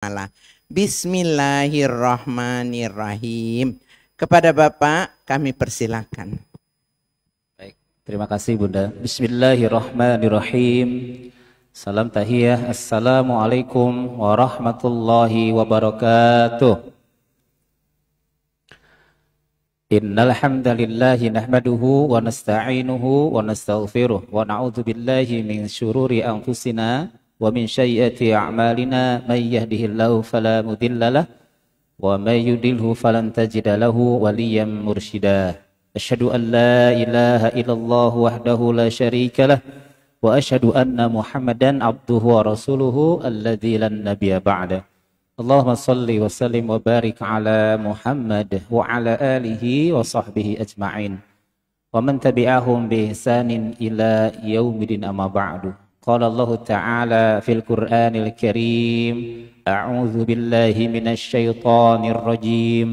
Ta'ala. Bismillahirrahmanirrahim. Kepada Bapak kami persilakan. Baik, terima kasih Bunda. Bismillahirrahmanirrahim. Salam tahiyah. Assalamualaikum warahmatullahi wabarakatuh. Innal hamdalillahi nahmaduhu wa nasta'inuhu wa nastaghfiruh wa na'udzu billahi min syururi anfusina wa min sayyiati a'malina may yahdihillahu fala mudhillalah wa may yudlilhu falan tajida lahu waliyyan mursyida. Asyhadu an la ilaha illallah wahdahu la syarika lah wa asyhadu anna Muhammadan abduhu wa rasuluhu alladzi lan nabiyya ba'da. Allahumma salli wa sallim wa barik ala Muhammad wa ala alihi wa sahbihi ajma'in wa man tabi'ahum bi ihsanin ila yaumidin amma ba'du. Qala Allah Ta'ala fil Qur'anil Karim, a'udzu billahi minasy syaithanir rajim.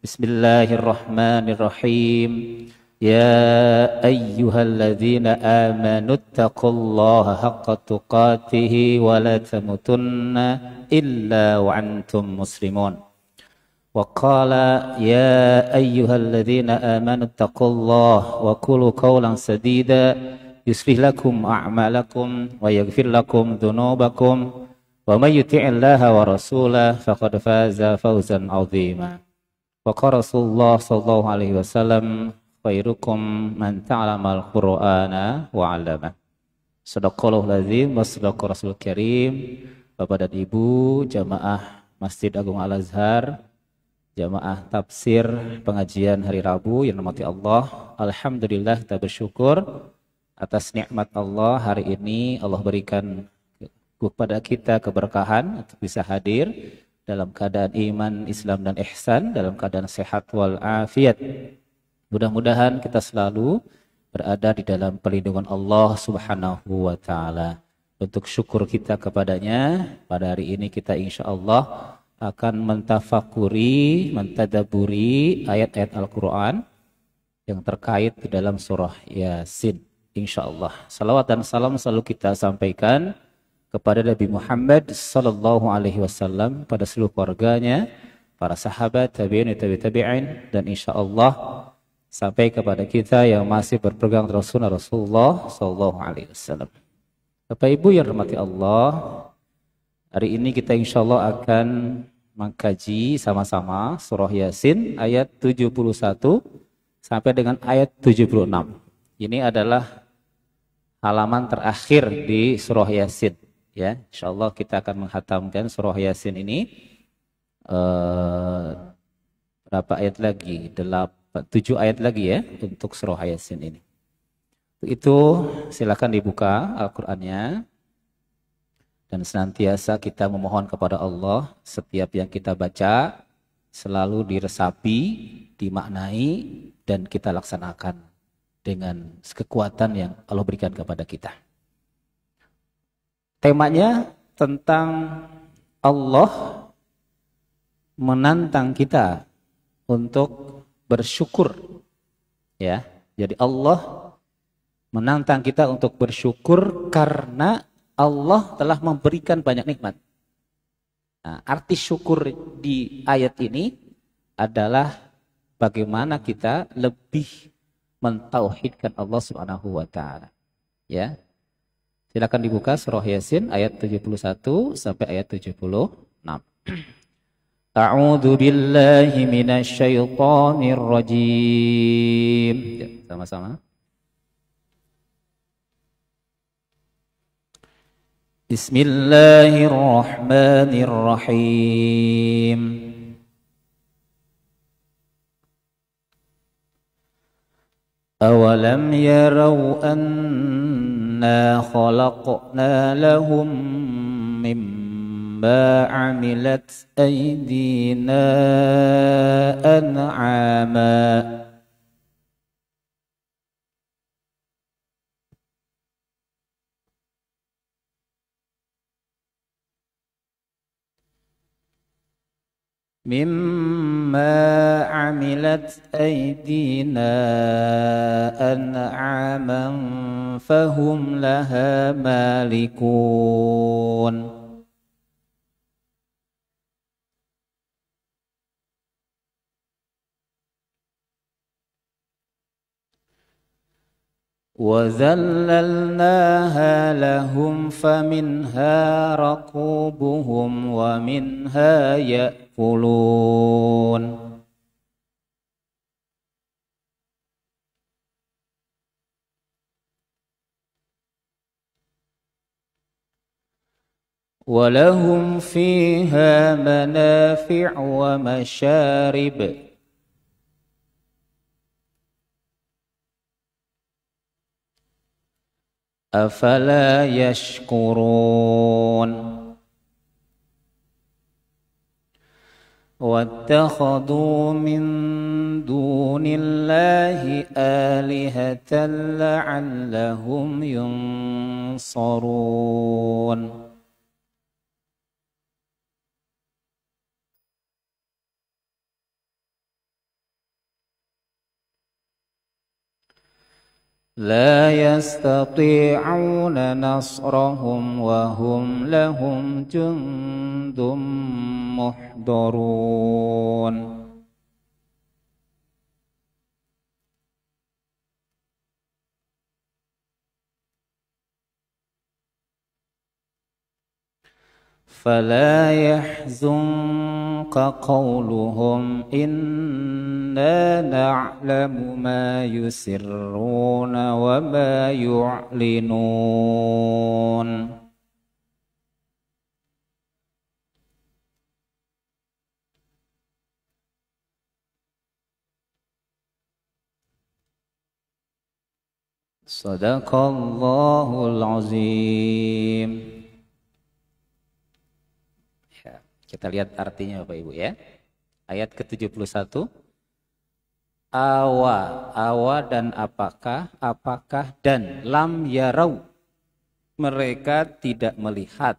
Bismillahirrahmanirrahim. Ya ayyuhalladzina amanu taqullaha haqqa tuqatih wa la tamutunna illa wa antum muslimun. Wa qala ya ayyuhalladzina amanu taqullaha wa qulu qawlan sadida yuslih lakum a'malakum wa yaghfir lakum dhunubakum wa may yuti'illaha wa rasulahu faqad faza fawzan 'azima. Wa qala Rasulullah sallallahu alaihi wasallam khairukum man ta'lamal Qur'ana wa 'allama. Shadaqallahul azim wa shadaqa Rasul Karim. Bapak dan Ibu jamaah Masjid Agung Al-Azhar, jamaah tafsir pengajian hari Rabu yang dirahmati Allah. Alhamdulillah kita bersyukur atas nikmat Allah hari ini. Allah berikan kepada kita keberkahan untuk bisa hadir dalam keadaan iman, Islam dan ihsan, dalam keadaan sehat wal afiat. Mudah-mudahan kita selalu berada di dalam perlindungan Allah Subhanahu wa Ta'ala. Untuk syukur kita kepadanya, pada hari ini kita insya Allah akan mentafakuri, mentadaburi ayat-ayat Al-Quran yang terkait di dalam surah Yasin. Insya Allah. Salawat dan salam selalu kita sampaikan kepada Nabi Muhammad sallallahu alaihi wasallam, pada seluruh keluarganya, para sahabat, tabi'in, tabi'in, dan insya Allah sampai kepada kita yang masih berpegang Rasulullah sallallahu alaihi wasallam. Bapak Ibu yang dirahmati Allah, hari ini kita insya Allah akan mengkaji sama-sama surah Yasin ayat 71 sampai dengan ayat 76. Ini adalah halaman terakhir di surah Yasin. Ya, insya Allah kita akan menghatamkan surah Yasin ini. Berapa ayat lagi? 7 ayat lagi ya untuk surah Yasin ini. Itu silakan dibuka Al-Qur'annya dan senantiasa kita memohon kepada Allah setiap yang kita baca selalu diresapi, dimaknai dan kita laksanakan dengan kekuatan yang Allah berikan kepada kita. Temanya tentang Allah menantang kita untuk bersyukur, ya. Jadi Allah menantang kita untuk bersyukur karena Allah telah memberikan banyak nikmat. Nah, arti syukur di ayat ini adalah bagaimana kita lebih mentauhidkan Allah Subhanahu wa Ta'ala. Ya. Silakan dibuka surah Yasin ayat 71 sampai ayat 76. A'udzu billahi minasy syaithanir rajim. Ya, sama-sama. Bismillahirrahmanirrahim. Awalam yarau anna khalaqna lahum mimma amilat aydina an'ama مما عملت أيدينا أنعاما فهم لها مالكون وَذَلَّلْنَاهَا لَهُمْ فَمِنْهَا رَكُوبُهُمْ وَمِنْهَا يَأْكُلُونَ وَلَهُمْ فِيهَا مَنَافِعُ وَمَشَارِبُ أَفَلَا يَشْكُرُونَ وَاتَّخَذُوا مِن دُونِ اللَّهِ آلِهَةً لَعَلَّهُمْ يُنصَرُونَ لا يستطيعون نصرهم وهم لهم جند محضرون فلا يحزنك قولهم إنا نعلم ما يسرون وما يعلنون صدق الله العظيم. Kita lihat artinya Bapak Ibu ya. Ayat ke-71. Awa dan apakah dan lam yarau. Mereka tidak melihat.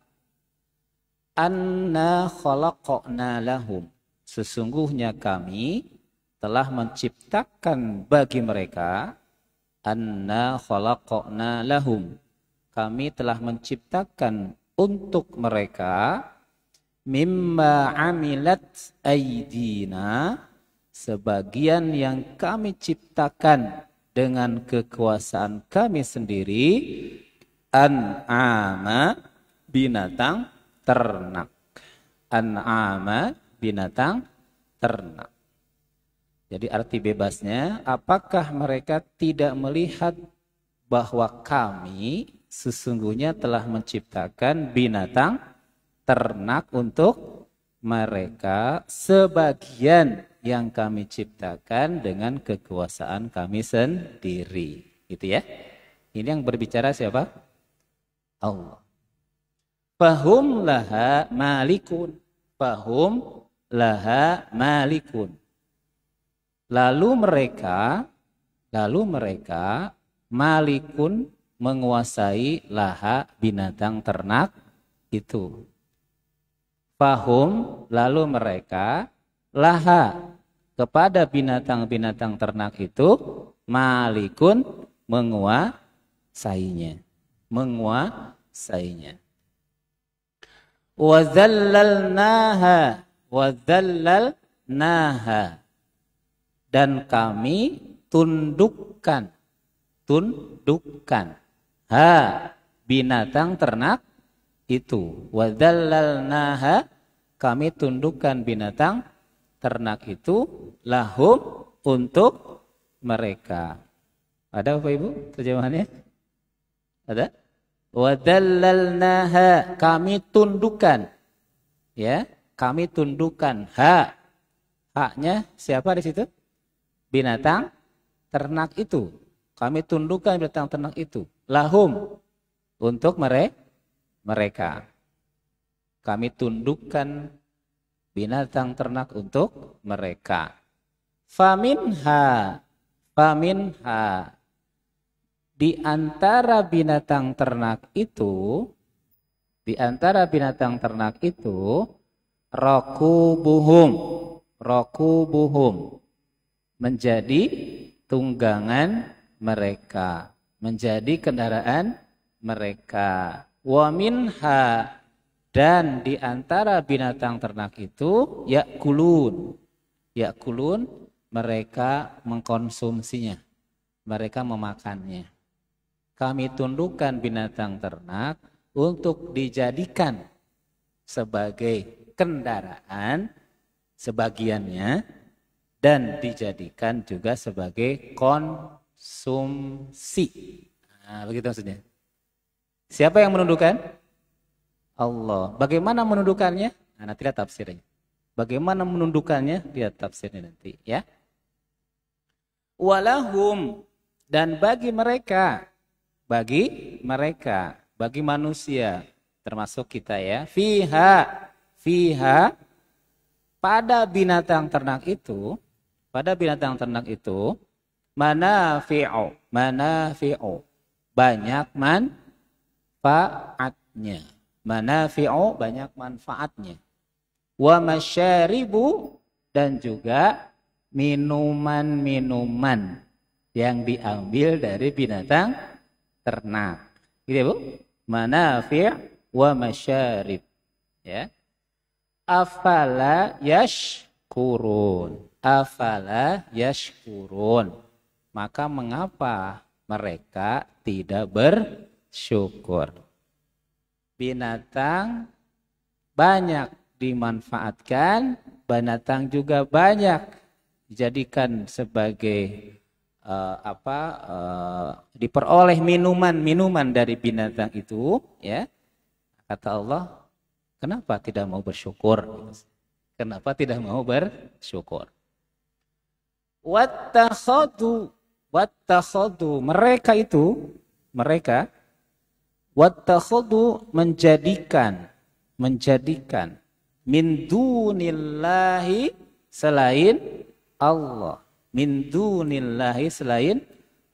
Anna khalaqna lahum. Sesungguhnya kami telah menciptakan bagi mereka. Anna khalaqna lahum. Kami telah menciptakan untuk mereka mimma amilat aidina, sebagian yang kami ciptakan dengan kekuasaan kami sendiri, an'ama, binatang ternak. An'ama, binatang ternak. Jadi arti bebasnya, apakah mereka tidak melihat bahwa kami sesungguhnya telah menciptakan binatang ternak untuk mereka, sebagian yang kami ciptakan dengan kekuasaan kami sendiri. Gitu ya. Ini yang berbicara siapa? Allah. Fahum laha malikun. Fahum laha malikun. Lalu mereka malikun, menguasai laha, binatang ternak itu. Fahum, lalu mereka, laha, kepada binatang-binatang ternak itu, malikun, menguasainya. Wadzallalnaha, dan kami tundukkan, binatang ternak itu. Wadzallalnaha, kami tundukkan binatang ternak itu, lahum, untuk mereka. Ada Bapak Ibu terjemahannya? Ada? Wadzallalnaha, kami tundukkan. Ya, kami tundukkan. Haknya siapa di situ? Binatang ternak itu. Kami tundukkan binatang ternak itu. Lahum, untuk mereka. Kami tundukkan binatang ternak untuk mereka. Faminha, di antara binatang ternak itu, rokubuhum, menjadi tunggangan mereka, menjadi kendaraan mereka. Wa minha, dan di antara binatang ternak itu, yakulun, mereka mengkonsumsinya, mereka memakannya. Kami tundukkan binatang ternak untuk dijadikan sebagai kendaraan sebagiannya dan dijadikan juga sebagai konsumsi. Nah, begitu maksudnya. Siapa yang menundukkan? Allah. Bagaimana menundukkannya? Nah, nanti lihat tafsirnya. Bagaimana menundukkannya? Lihat tafsirnya nanti ya. Walahum, dan bagi mereka, bagi manusia, termasuk kita ya, fiha, pada binatang ternak itu, manafi'u, banyak manfaatnya. Manafi'u, banyak manfaatnya. Wa masyaribu, dan juga minuman-minuman yang diambil dari binatang ternak. Gitu ya, Bu? Manafi' wa masyarib. Ya. Afala yashkurun. Maka mengapa mereka tidak bersyukur? Binatang banyak dimanfaatkan, binatang juga banyak dijadikan sebagai diperoleh minuman dari binatang itu, ya. Kata Allah, kenapa tidak mau bersyukur? Kenapa tidak mau bersyukur? Wattakhadu, mereka wattakhadu, menjadikan min dunillahi, selain Allah, selain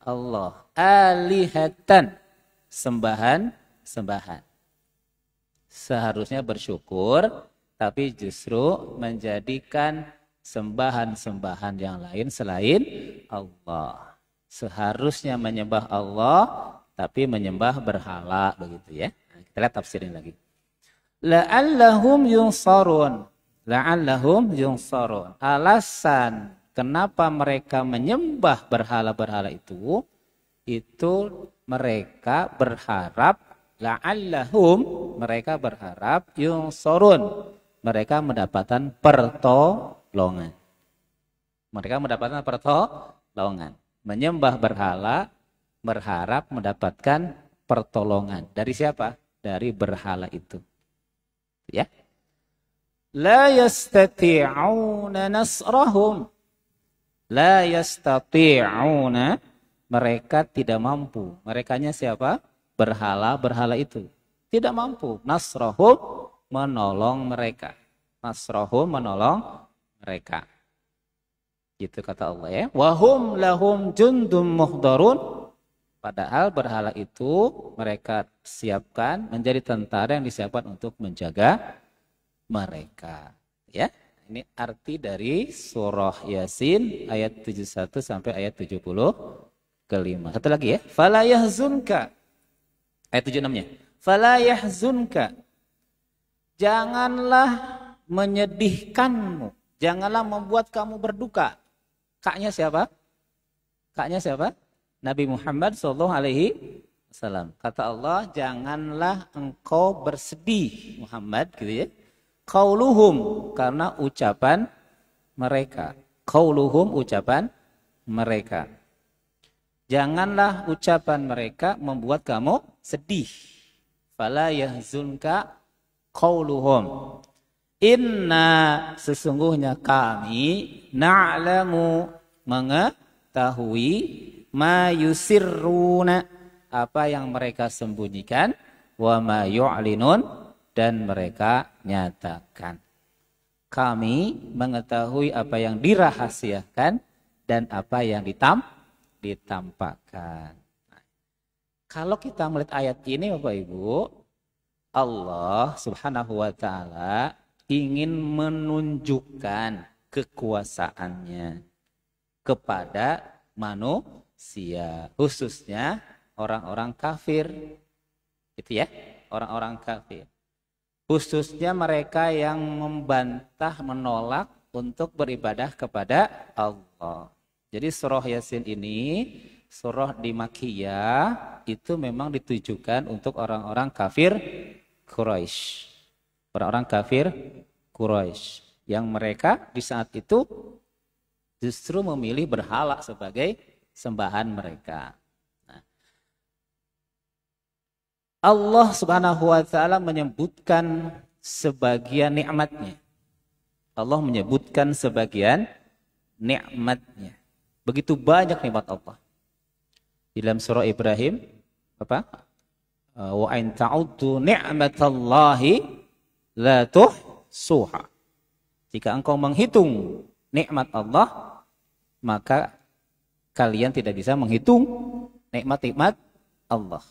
Allah, alihatan, sembahan. Seharusnya bersyukur, tapi justru menjadikan sembahan yang lain selain Allah. Seharusnya menyembah Allah, tapi menyembah berhala, begitu ya. Nah, kita lihat tafsirin lagi. La'allahum yunsarun. Alasan kenapa mereka menyembah berhala-berhala itu mereka berharap, mereka berharap yunsarun, mereka mendapatkan pertolongan. Menyembah berhala, berharap mendapatkan pertolongan. Dari siapa? Dari berhala itu. Ya. La yastati'una nasrahum. Mereka tidak mampu. Merekanya siapa? Berhala itu. Tidak mampu. Nasrahum, menolong mereka. Gitu kata Allah ya. Wahum lahum jundum muhdarun. Padahal berhala itu mereka siapkan menjadi tentara yang disiapkan untuk menjaga mereka. Ya, ini arti dari surah Yasin ayat 71 sampai ayat 75. Satu lagi ya. Fala yahzunka. Ayat 76-nya. Fala yahzunka. Janganlah menyedihkanmu. Janganlah membuat kamu berduka. Kaknya siapa? Nabi Muhammad SAW. Kata Allah, janganlah engkau bersedih Muhammad, gitu ya. Qauluhum, karena ucapan mereka. Janganlah ucapan mereka membuat kamu sedih. Fala yahzunka qauluhum. Inna, sesungguhnya kami, na'lamu, mengetahui, ma yusirruna, apa yang mereka sembunyikan, wa ma yu'linun, dan mereka nyatakan. Kami mengetahui apa yang dirahasiakan dan apa yang ditampakkan. Nah, kalau kita melihat ayat ini Bapak Ibu, Allah Subhanahu wa taala ingin menunjukkan kekuasaannya kepada manusia, khususnya orang-orang kafir. Itu ya, orang-orang kafir. Khususnya mereka yang membantah, menolak untuk beribadah kepada Allah. Jadi surah Yasin ini surah di Makkiyah itu memang ditujukan untuk orang-orang kafir Quraisy. Orang-orang kafir Quraisy yang mereka di saat itu justru memilih berhala sebagai sembahan mereka. Nah, Allah Subhanahu wa taala menyebutkan sebagian nikmatnya. Allah menyebutkan sebagian nikmatnya. Begitu banyak nikmat Allah. Di dalam surah Ibrahim apa? Wa in ta'uddu ni'matallahi la tuhsuha. Jika engkau menghitung nikmat Allah, maka kalian tidak bisa menghitung nikmat-nikmat Allah.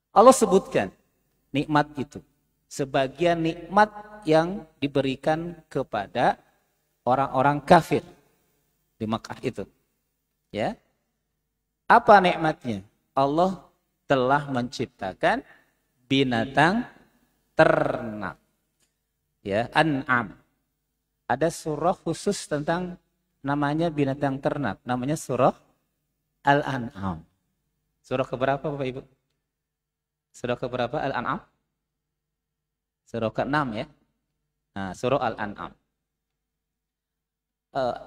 Allah sebutkan nikmat itu. Sebagian nikmat yang diberikan kepada orang-orang kafir di Makkah itu. Ya. Apa nikmatnya? Allah telah menciptakan binatang ternak. Ya, An'am. Ada surah khusus tentang namanya binatang ternak, namanya surah Al-An'am. Surah keberapa Bapak Ibu? Surah keberapa Al-An'am? Surah ke-6 ya. Nah, surah Al-An'am.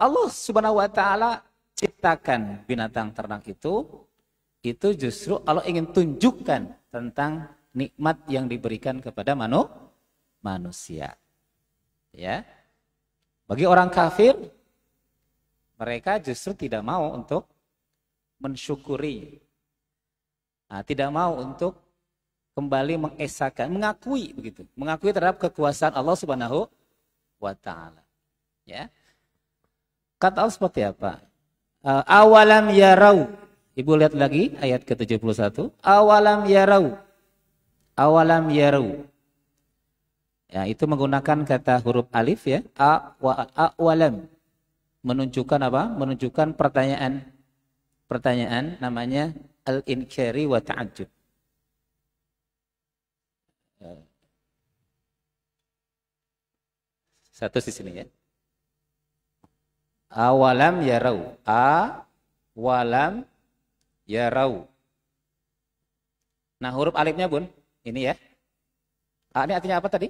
Allah Subhanahu wa taala ciptakan binatang ternak itu justru Allah ingin tunjukkan tentang nikmat yang diberikan kepada manusia. Ya. Bagi orang kafir, mereka justru tidak mau untuk mensyukuri. Nah, tidak mau untuk kembali mengesahkan, mengakui begitu, mengakui terhadap kekuasaan Allah Subhanahu wa taala. Ya. Kata Allah seperti apa? Awalam yarau. Ibu lihat lagi ayat ke-71. Awalam yarau. Awalam yarau. Ya, itu menggunakan kata huruf alif ya. Awalam. Menunjukkan apa? Menunjukkan pertanyaan. Pertanyaan namanya al-inkari wa ta'ajjub. Satu di sini ya. Awalam yarau. Awalam yarau. Nah, huruf alifnya Bun, ini ya. Ini artinya apa tadi?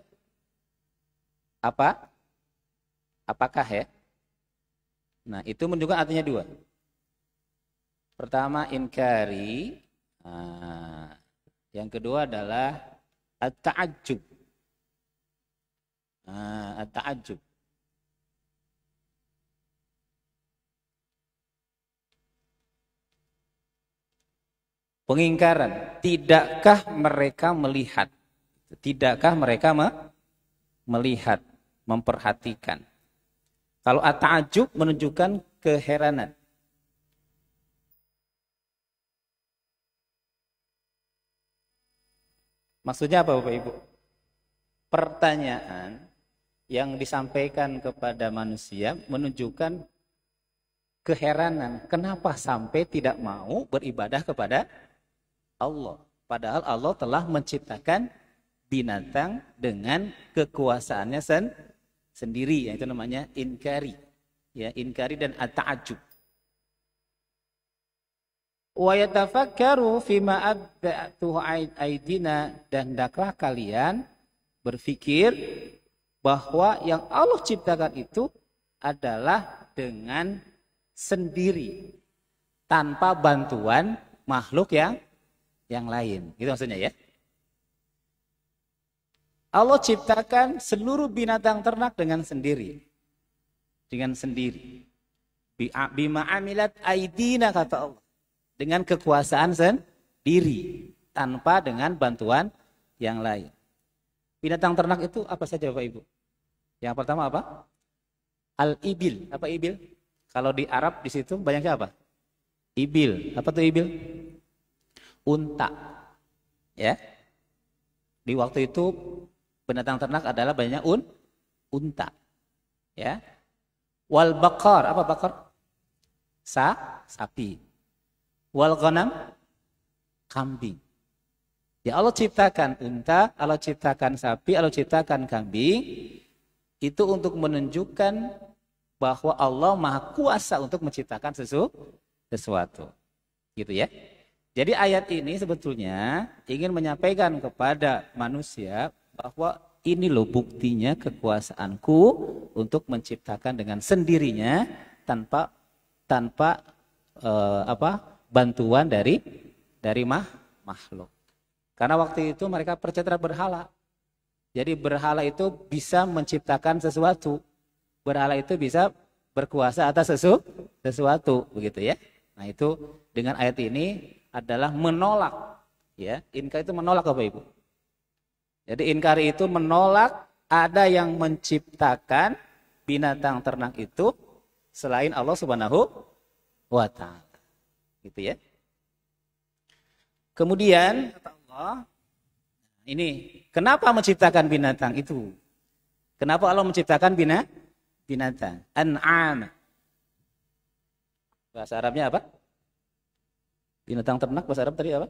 Apa? Apakah ya? Nah, itu menunjukkan artinya dua. Pertama inkari. Yang kedua adalah at-ta'ajjub. At-ta'ajjub. Pengingkaran, tidakkah mereka melihat? Tidakkah mereka melihat, memperhatikan? Kalau at-ta'ajjub menunjukkan keheranan. Maksudnya apa Bapak Ibu? Pertanyaan yang disampaikan kepada manusia menunjukkan keheranan. Kenapa sampai tidak mau beribadah kepada Allah? Padahal Allah telah menciptakan binatang dengan kekuasaannya sendiri. Itu namanya inkari. Ya, inkari dan at-ta'ajjub. Wa yatafakkaru fima abda'tuhu aidina, dan hendaklah kalian berpikir bahwa yang Allah ciptakan itu adalah dengan sendiri, tanpa bantuan makhluk yang lain. Gitu maksudnya ya. Allah ciptakan seluruh binatang ternak dengan sendiri. Dengan sendiri. Bima amilat aidina, kata Allah. Dengan kekuasaan sendiri, tanpa dengan bantuan yang lain. Binatang ternak itu apa saja Bapak Ibu? Yang pertama apa? Al-ibil. Apa ibil? Kalau di Arab di situ banyaknya apa? Ibil. Apa tuh ibil? Unta. Ya. Di waktu itu binatang ternak adalah banyak unta. Ya. Wal baqar. Apa baqar? Sapi. Wal ghanam, kambing. Ya, Allah ciptakan unta, Allah ciptakan sapi, Allah ciptakan kambing. Itu untuk menunjukkan bahwa Allah Maha Kuasa untuk menciptakan sesuatu. Gitu ya. Jadi ayat ini sebetulnya ingin menyampaikan kepada manusia bahwa ini loh buktinya kekuasaanku untuk menciptakan dengan sendirinya tanpa bantuan dari makhluk. Karena waktu itu mereka percaya terhadap berhala. Jadi berhala itu bisa menciptakan sesuatu. Berhala itu bisa berkuasa atas sesuatu, begitu ya. Nah, itu dengan ayat ini adalah menolak, ya. Inkar itu menolak apa Ibu? Jadi inkar itu menolak ada yang menciptakan binatang ternak itu selain Allah Subhanahu wa taala. Gitu ya. Kemudian kata Allah, ini kenapa menciptakan binatang itu? Kenapa Allah menciptakan binatang? An'am. Bahasa Arabnya apa? Binatang ternak bahasa Arab tadi apa?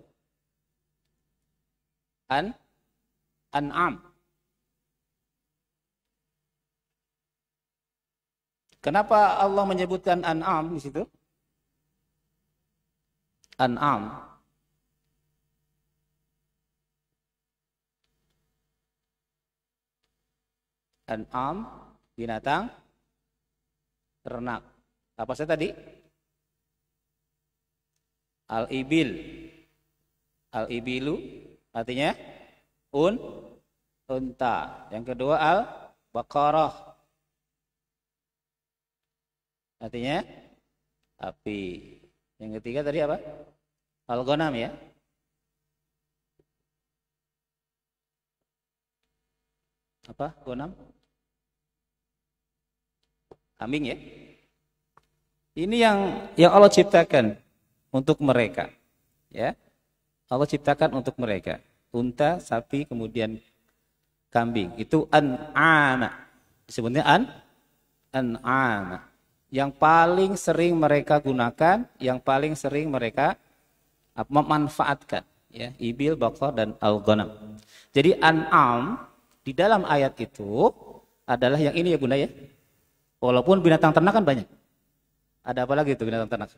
An'am. Kenapa Allah menyebutkan an'am di situ? An'am. An'am, binatang ternak. Apa saya tadi? Al-ibil. Al-ibilu artinya unta. Yang kedua al-baqarah. Artinya api. Yang ketiga tadi apa? Al-ghanam ya. Apa? Ghanam? Kambing ya. Ini yang Allah ciptakan untuk mereka. Ya. Allah ciptakan untuk mereka. Unta, sapi, kemudian kambing. Itu an'ama. Disebutnya an'ama. Yang paling sering mereka gunakan, yang paling sering mereka memanfaatkan, ya, ibil, baqar dan al-ghanam. Jadi an'am di dalam ayat itu adalah yang ini ya Bunda ya. Walaupun binatang ternak kan banyak. Ada apa lagi itu binatang ternak?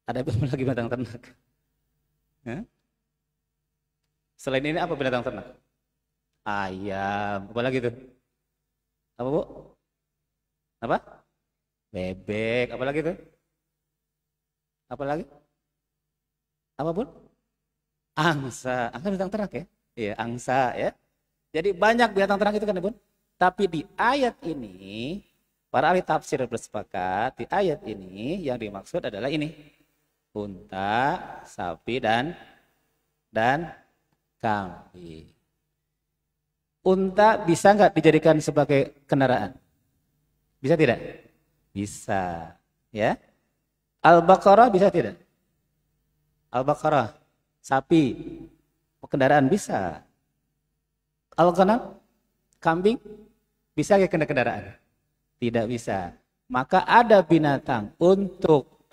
Ada apa lagi binatang ternak? Ya? Selain ini apa binatang ternak? Ayam, apa lagi itu? Apa Bu? Apa? Bebek, apa lagi itu? Apa lagi? Apa Bun? Angsa, angsa binatang ternak ya? Iya, angsa ya. Jadi banyak binatang ternak itu kan ya Bun? Tapi di ayat ini, para ahli tafsir bersepakat, di ayat ini yang dimaksud adalah ini. Unta, sapi, dan kambing. Unta bisa nggak dijadikan sebagai kendaraan? Bisa tidak? Bisa. Ya. Al-Baqarah bisa tidak? Al-Baqarah, sapi, kendaraan bisa. Al-Ghanam, kambing, bisa nggak kendaraan? Tidak bisa. Maka ada binatang untuk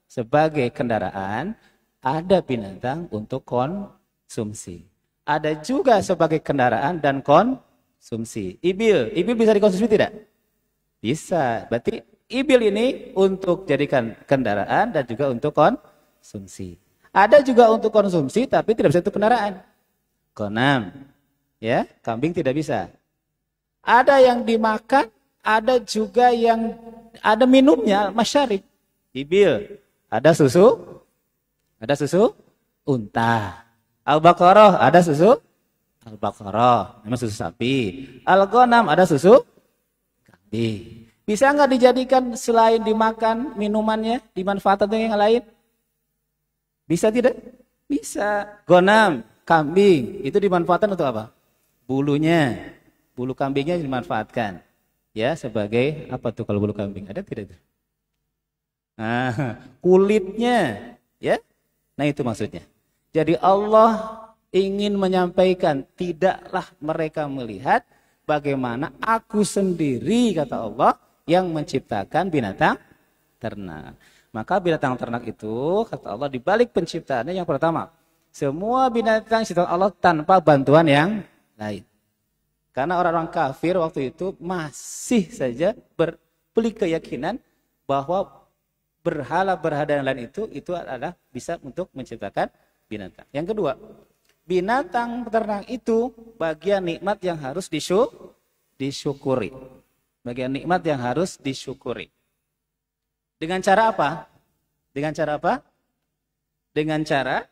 sebagai kendaraan, ada binatang untuk konsumsi. Ada juga sebagai kendaraan dan konsumsi. Ibil bisa dikonsumsi tidak? Bisa. Berarti ibil ini untuk jadikan kendaraan dan juga untuk konsumsi. Ada juga untuk konsumsi tapi tidak bisa untuk kendaraan. Ghanam, ya, kambing tidak bisa. Ada yang dimakan, ada juga yang ada minumnya, masyarib. Ibil, ada susu unta. Al-Baqarah ada susu Al-Baqarah, memang susu sapi. Al-Ghanam ada susu kambing. Bisa nggak dijadikan selain dimakan minumannya, dimanfaatkan dengan yang lain? Bisa tidak? Bisa. Ghanam, kambing, itu dimanfaatkan untuk apa? Bulunya, bulu kambingnya dimanfaatkan. Ya, sebagai apa tuh kalau bulu kambing? Ada tidak itu? Nah, kulitnya, ya. Nah, itu maksudnya. Jadi Allah ingin menyampaikan, tidaklah mereka melihat bagaimana aku sendiri, kata Allah, yang menciptakan binatang ternak. Maka binatang ternak itu, kata Allah, di balik penciptaannya yang pertama, semua binatang ciptaan Allah tanpa bantuan yang lain. Karena orang-orang kafir waktu itu masih saja berpelik keyakinan bahwa berhala-berhala yang lain itu adalah bisa untuk menciptakan binatang. Yang kedua, binatang ternak itu bagian nikmat yang harus disyukuri. Bagian nikmat yang harus disyukuri. Dengan cara apa? Dengan cara apa? Dengan cara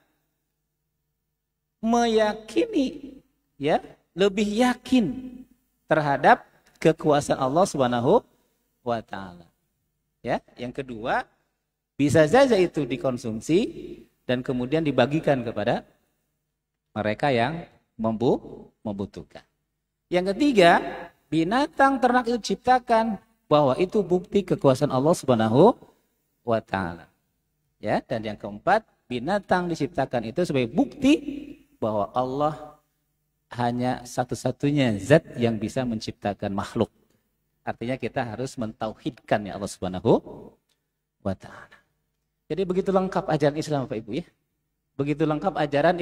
meyakini, ya, lebih yakin terhadap kekuasaan Allah Subhanahu wa taala. Ya, yang kedua, bisa saja itu dikonsumsi dan kemudian dibagikan kepada mereka yang membutuhkan. Yang ketiga, binatang ternak itu diciptakan bahwa itu bukti kekuasaan Allah Subhanahu wa taala. Ya, dan yang keempat, binatang diciptakan itu sebagai bukti bahwa Allah hanya satu-satunya zat yang bisa menciptakan makhluk. Artinya kita harus mentauhidkan ya Allah Subhanahu wa taala. Jadi begitu lengkap ajaran Islam Bapak Ibu ya. Begitu lengkap ajaran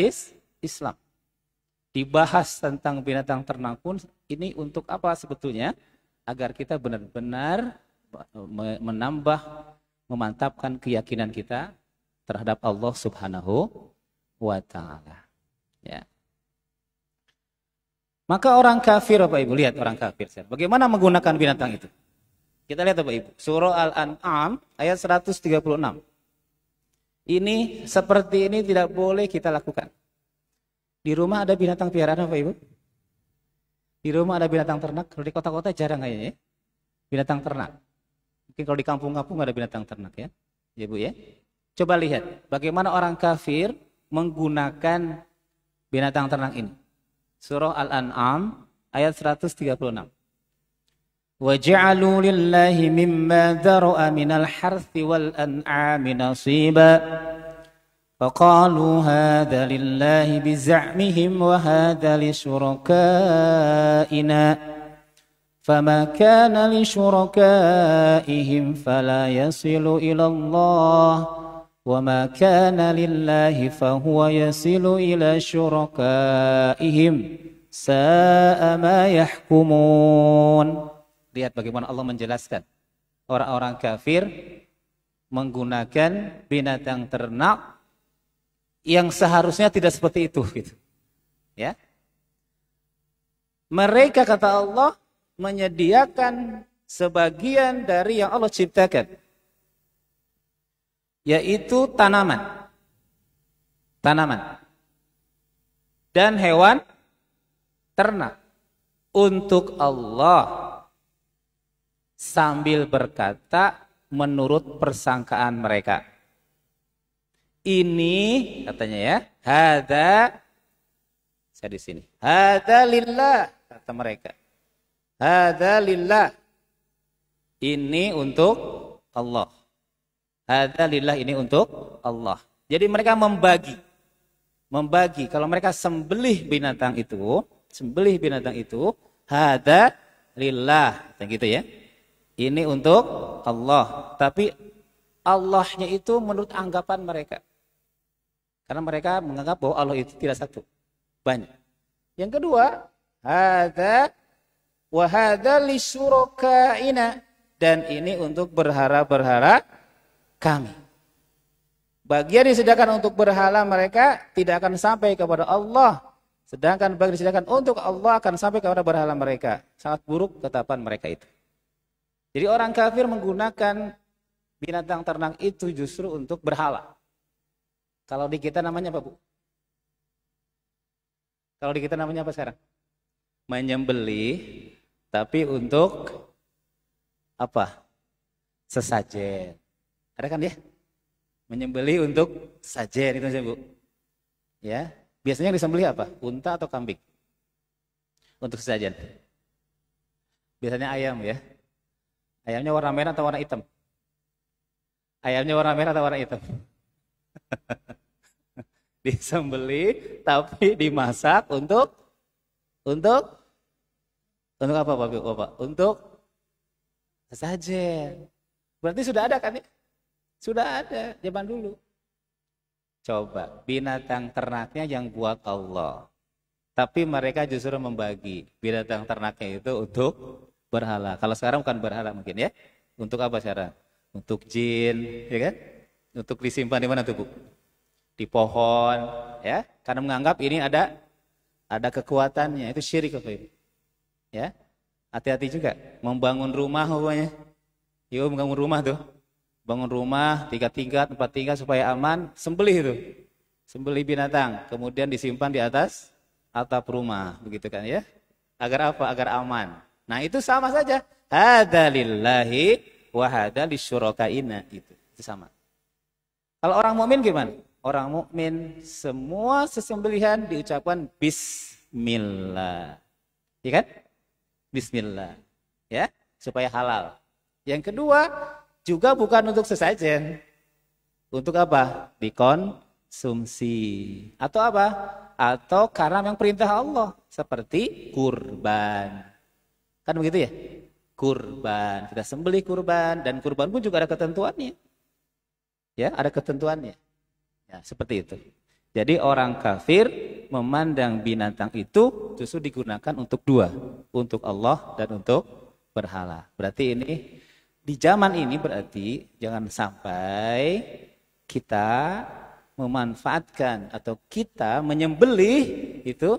Islam. Dibahas tentang binatang ternak pun ini untuk apa sebetulnya? Agar kita benar-benar menambah, memantapkan keyakinan kita terhadap Allah Subhanahu wa taala. Ya. Maka orang kafir, Bapak Ibu, lihat orang kafir. Bagaimana menggunakan binatang itu? Kita lihat Bapak Ibu. Surah Al-An'am ayat 136. Ini seperti ini tidak boleh kita lakukan. Di rumah ada binatang piaraan Bapak Ibu? Di rumah ada binatang ternak. Kalau di kota-kota jarang kayaknya ya. Binatang ternak. Mungkin kalau di kampung-kampung ada binatang ternak ya. Ya Bu ya. Coba lihat bagaimana orang kafir menggunakan binatang ternak ini. Surah Al-An'am ayat 136. وَجَعَلُوا لِلَّهِ مِمَّا ذَرَأَ مِنَ الْحَرْثِ وَالْأَنْعَامِ نَصِيبًا فَقَالُوا هَذَا لِلَّهِ بِزَعْمِهِمْ وَهَذَا لِشُرَكَائِنَا فَمَا كَانَ لِشُرَكَائِهِمْ فَلَا يَصِلُ إِلَى اللَّهِ وَمَا كَانَ لِلَّهِ فَهُوَ يَصِلُ إِلَى شُرَكَائِهِمْ سَاءَ مَا يَحْكُمُونَ. Lihat bagaimana Allah menjelaskan orang-orang kafir menggunakan binatang ternak yang seharusnya tidak seperti itu gitu. Ya. Mereka kata Allah menyediakan sebagian dari yang Allah ciptakan, yaitu tanaman dan hewan ternak untuk Allah, sambil berkata menurut persangkaan mereka. Ini katanya ya, hada, saya di sini, hada lillah, kata mereka. Hada lillah, ini untuk Allah. Hada lillah, ini untuk Allah. Jadi mereka membagi. Kalau mereka sembelih binatang itu, hada lillah, gitu ya. Ini untuk Allah. Tapi Allahnya itu menurut anggapan mereka. Karena mereka menganggap bahwa Allah itu tidak satu, banyak. Yang kedua, hada wa hada lisyurakaina, dan ini untuk berhala-berhala kami. Bagian disediakan untuk berhala mereka tidak akan sampai kepada Allah, sedangkan bagian disediakan untuk Allah akan sampai kepada berhala mereka. Sangat buruk ketetapan mereka itu. Jadi orang kafir menggunakan binatang ternak itu justru untuk berhala. Kalau di kita namanya apa, Bu? Kalau di kita namanya apa sekarang? Menyembelih, tapi untuk apa? Sesajen. Ada kan ya? Menyembelih untuk sajen itu saja, Bu. Ya, biasanya disembelih apa? Unta atau kambing? Untuk sesajen. Biasanya ayam ya. Ayamnya warna merah atau warna hitam? Ayamnya warna merah atau warna hitam? Disembelih tapi dimasak untuk apa Bapak? Untuk sesajen. Berarti sudah ada kan ya? Sudah ada zaman dulu. Coba binatang ternaknya yang buat Allah. Tapi mereka justru membagi binatang ternaknya itu untuk berhala. Kalau sekarang bukan berhala mungkin ya. Untuk apa sekarang? untuk jin, ya kan? Untuk disimpan di mana tuh, Bu? Di pohon, ya? Karena menganggap ini ada kekuatannya, itu syirik Bapak Ibu. Ya. Hati-hati juga membangun rumah pokoknya. Yuk membangun rumah tuh. Bangun rumah 3 tingkat, 4 tingkat supaya aman, sembelih itu. Sembelih binatang, kemudian disimpan di atas atap rumah, begitu kan ya? Agar apa? Agar aman. Nah, itu sama saja. Hadza lillahi wa hadza lisyurakaina, itu sama. Kalau orang mukmin gimana? Orang mukmin semua sesembelihan diucapkan bismillah. Ya kan? Bismillah. Ya, supaya halal. Yang kedua, juga bukan untuk sesajen. Untuk apa? Dikonsumsi. Atau apa? Atau karena yang perintah Allah. Seperti kurban. Kan begitu ya? Kurban. Kita sembelih kurban. Dan kurban pun juga ada ketentuannya. Ya, ada ketentuannya. Ya, seperti itu. Jadi orang kafir memandang binatang itu justru digunakan untuk dua. Untuk Allah dan untuk berhala. Berarti ini, di zaman ini berarti jangan sampai kita memanfaatkan atau kita menyembelih itu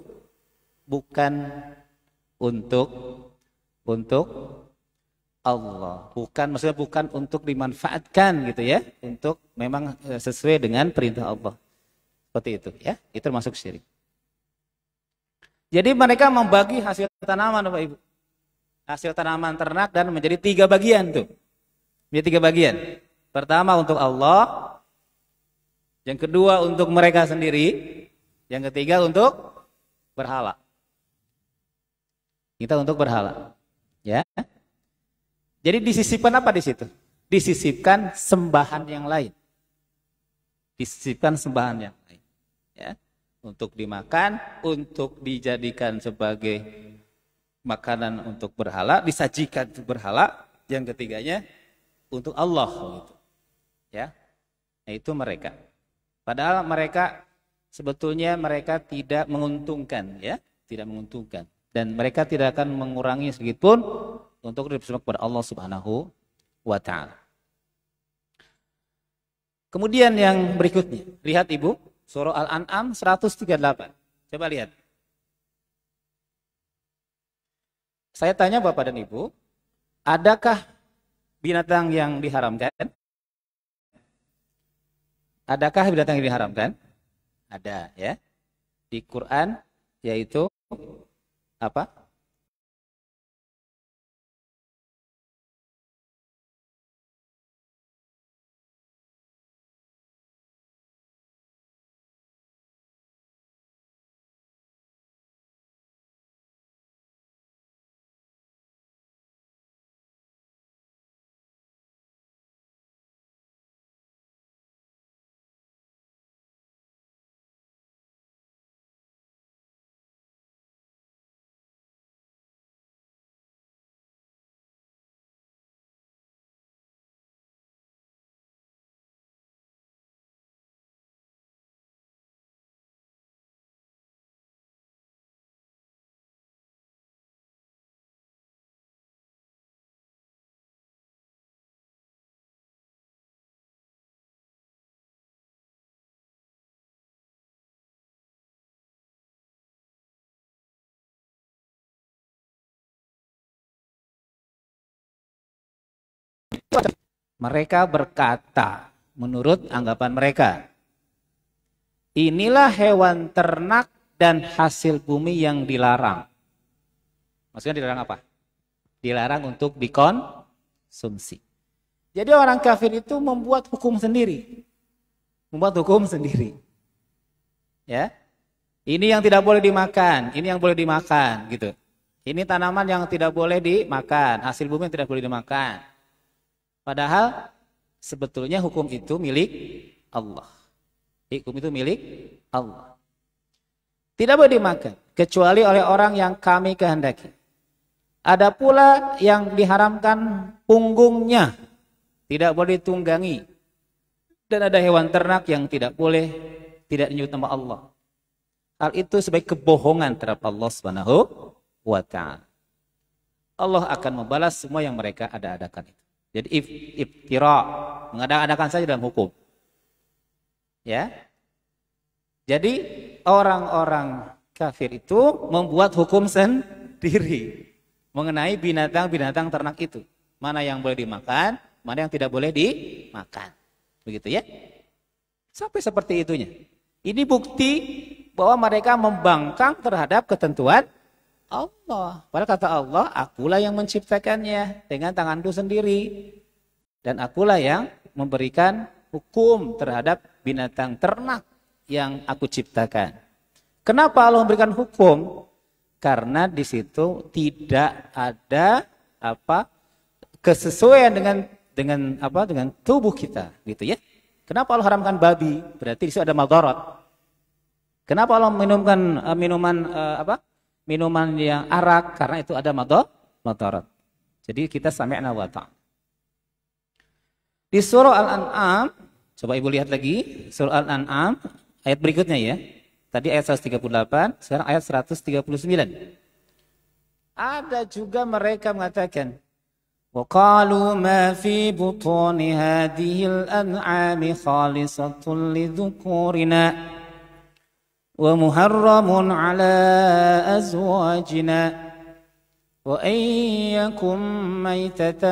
bukan untuk Allah, maksudnya bukan untuk dimanfaatkan gitu ya, untuk memang sesuai dengan perintah Allah. Seperti itu ya, itu termasuk syirik. Jadi mereka membagi hasil tanaman Bapak Ibu. Hasil tanaman ternak dan menjadi 3 bagian tuh. Menjadi 3 bagian. Pertama untuk Allah, yang kedua untuk mereka sendiri, yang ketiga untuk berhala. Kita untuk berhala. Ya. Jadi disisipkan apa di situ? Disisipkan sembahan yang lain. Disisipkan sembahan yang lain. Ya. Untuk dimakan, untuk dijadikan sebagai makanan untuk berhala, disajikan untuk berhala. Yang ketiganya untuk Allah. Gitu. Ya. Nah, itu mereka. Padahal mereka sebetulnya mereka tidak menguntungkan, ya, tidak menguntungkan. Dan mereka tidak akan mengurangi sedikitpun untuk bersembah kepada Allah Subhanahu wa Ta'ala. Kemudian yang berikutnya, lihat Ibu, surah Al-An'am 138. Coba lihat. Saya tanya Bapak dan Ibu, adakah binatang yang diharamkan? Adakah binatang yang diharamkan? Ada ya. Di Quran yaitu apa? Mereka berkata, menurut anggapan mereka, inilah hewan ternak dan hasil bumi yang dilarang. Maksudnya dilarang apa? Dilarang untuk dikonsumsi. Jadi orang kafir itu membuat hukum sendiri. Membuat hukum sendiri. Ya. Ini yang tidak boleh dimakan, ini yang boleh dimakan, gitu. Ini tanaman yang tidak boleh dimakan, hasil bumi yang tidak boleh dimakan. Padahal sebetulnya hukum itu milik Allah. Hukum itu milik Allah. Tidak boleh dimakan kecuali oleh orang yang kami kehendaki. Ada pula yang diharamkan punggungnya, tidak boleh ditunggangi. Dan ada hewan ternak yang tidak boleh, tidak menyebut nama Allah. Hal itu sebagai kebohongan terhadap Allah Subhanahu wa Ta'ala. Allah akan membalas semua yang mereka ada-adakan itu. Jadi iftira, mengada-adakan saja dalam hukum. Ya. Jadi orang-orang kafir itu membuat hukum sendiri mengenai binatang-binatang ternak itu. Mana yang boleh dimakan, mana yang tidak boleh dimakan. Begitu ya. Sampai seperti itunya. Ini bukti bahwa mereka membangkang terhadap ketentuan Allah. Padahal kata Allah, akulah yang menciptakannya dengan tanganku sendiri. Dan akulah yang memberikan hukum terhadap binatang ternak yang aku ciptakan. Kenapa Allah memberikan hukum? Karena di situ tidak ada kesesuaian dengan tubuh kita, gitu ya. Kenapa Allah haramkan babi? Berarti di situ ada madarat. Kenapa Allah minumkan minuman yang arak? Karena itu ada madarat. Jadi kita sami'na wa ta'na. Di surah Al-An'am, coba Ibu lihat lagi, surah Al-An'am ayat berikutnya ya. Tadi ayat 138, sekarang ayat 139. Ada juga mereka mengatakan, وَقَالُوا مَا فِي بُطُونِ هَذِهِ الْأَنْعَامِ خَالِصَةٌ لِذُكُورِنَا وَمُحَرَّمٌ عَلَى أَزْوَاجِنَا وَإِنْ يَكُنْ مَيْتَةً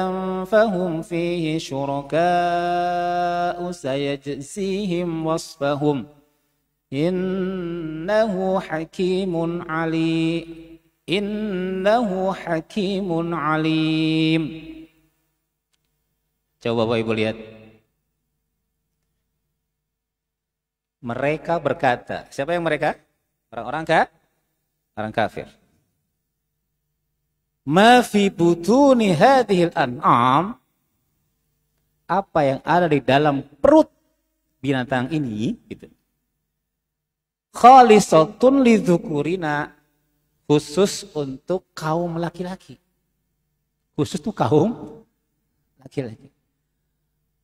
فَهُمْ فِيهِ شُرَكَاءُ سَيَجْزِيهِمْ وَصْفَهُمْ إِنَّهُ حَكِيمٌ عَلِيمٌ. Coba Bapak Ibu lihat. Mereka berkata, siapa yang mereka? Orang-orang orang kafir. Ma fi butuni hadhil an'am, apa yang ada di dalam perut binatang ini gitu. Khalisatun lidzukurina, khusus untuk kaum laki-laki. Khusus untuk kaum laki-laki.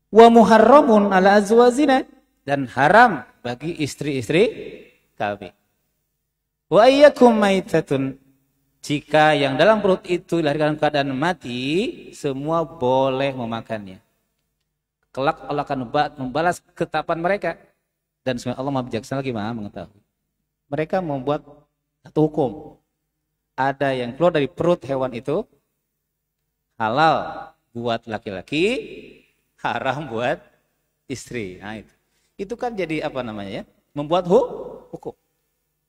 Wa muharramun ala azwazina, dan haram bagi istri-istri kami. Wa ayyakum maitatun, jika yang dalam perut itu dilahirkan dalam keadaan mati, semua boleh memakannya. Kelak Allah akan membalas ketapan mereka. Dan sebenarnya Allah Maha Bijaksana lagi Maha mengetahui. Mereka membuat satu hukum. Ada yang keluar dari perut hewan itu halal buat laki-laki, haram buat istri. Nah itu. Itu kan jadi apa namanya ya? Membuat hukum.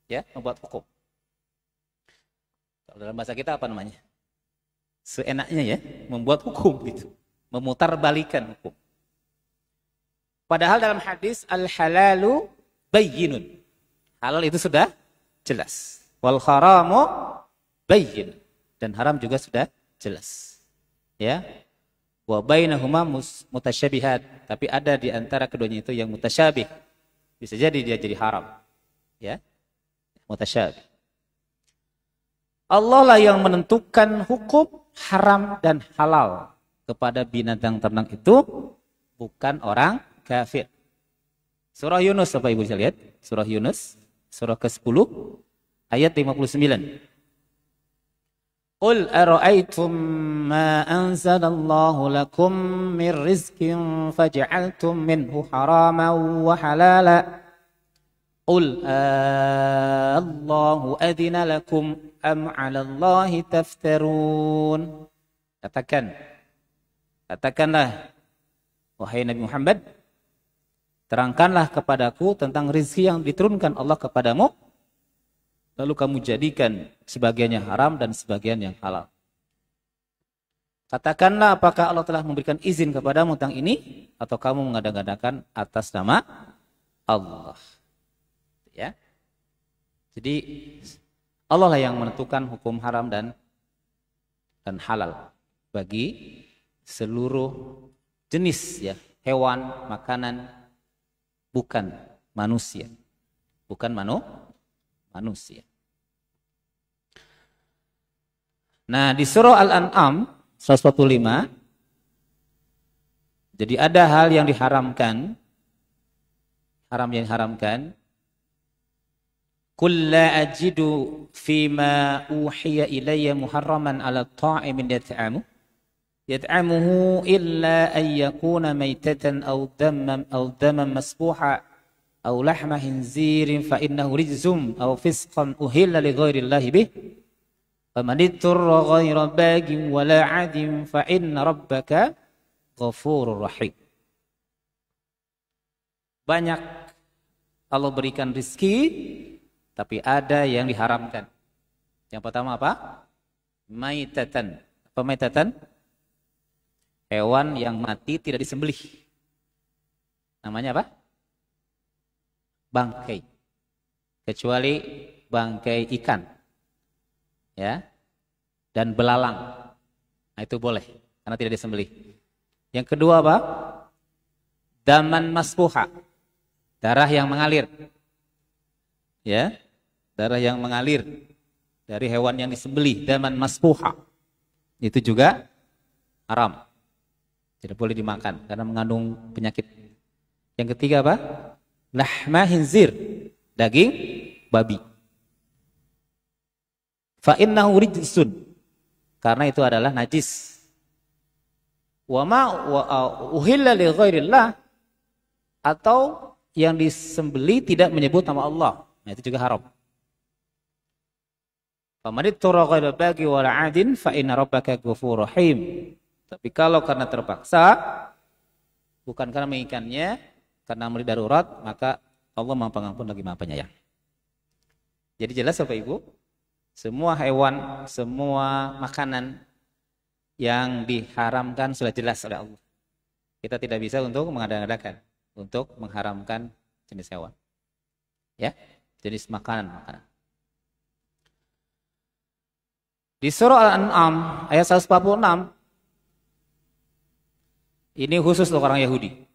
Ya, membuat hukum. Kalau dalam bahasa kita apa namanya? Seenaknya ya, membuat hukum gitu. Memutarbalikan hukum. Padahal dalam hadis al-halalu bayyinun. Halal itu sudah jelas. Wal haramu bayyin. Dan haram juga sudah jelas. Ya. Wa bainahuma mutasyabihat, tapi ada di antara keduanya itu yang mutasyabih. Bisa jadi dia jadi haram. Ya. Mutasyabih. Allah lah yang menentukan hukum haram dan halal kepada binatang ternak itu, bukan orang kafir. Surah Yunus, Bapak Ibu bisa lihat. Surah Yunus, surah ke-10, ayat 59. Qul ara'aytum ma anzalallahu lakum min rizqin faj'altum minhu haraman wa halala. Qul Allahu adina lakum am 'ala Allahi taftarun. Katakanlah wahai Nabi Muhammad, terangkanlah kepadaku tentang rezeki yang diturunkan Allah kepadamu, lalu kamu jadikan sebagiannya haram dan sebagian yang halal. Katakanlah, apakah Allah telah memberikan izin kepadamu tentang ini, atau kamu mengada-ngadakan atas nama Allah? Ya. Jadi Allah lah yang menentukan hukum haram dan halal bagi seluruh jenis ya hewan, makanan, bukan manusia. Bukan manusia. Nah, di surah Al-An'am 145, jadi ada hal yang diharamkan, yang diharamkan. Qul la ajidu fima uhiya ilayya muharraman ala ta'imin yat'amu yat'amuhu illa an yakuna maitatan aw daman masfuha aw lahma khinzirin fa innahu rijzum aw fisqan uhilla li ghairi llahi bih faman ittara ghaira bagin wala 'adin fa inna rabbaka ghafurur rahim. Banyak Allah berikan rizki, tapi ada yang diharamkan. Yang pertama apa? Maitatan. Apa maitatan? Hewan yang mati tidak disembelih. Namanya apa? Bangkai. Kecuali bangkai ikan. Ya. Dan belalang. Nah, itu boleh karena tidak disembelih. Yang kedua apa? Daman masfuha. Darah yang mengalir. Ya. Darah yang mengalir dari hewan yang disembelih, daman masfuha. Itu juga haram. Tidak boleh dimakan karena mengandung penyakit. Yang ketiga apa? Lahma khinzir, daging babi. Fa innahu rijsun, karena itu adalah najis. Wa ma uhilla li ghairillah, atau yang disembeli tidak menyebut nama Allah. Nah, itu juga haram. Faman ittara ghaira baghi wala 'adin fa inna rabbaka ghafurur rahim. Tapi kalau karena terpaksa, bukan karena menginginkannya, karena melihat darurat, maka Allah Maha Pengampun lagi Maha Penyayang. Jadi jelas Bapak Ibu, semua hewan, semua makanan yang diharamkan sudah jelas oleh Allah. Kita tidak bisa untuk mengada-ngadakan, untuk mengharamkan jenis hewan. Ya, jenis makanan. Di surah Al-An'am ayat 146, ini khusus untuk orang Yahudi.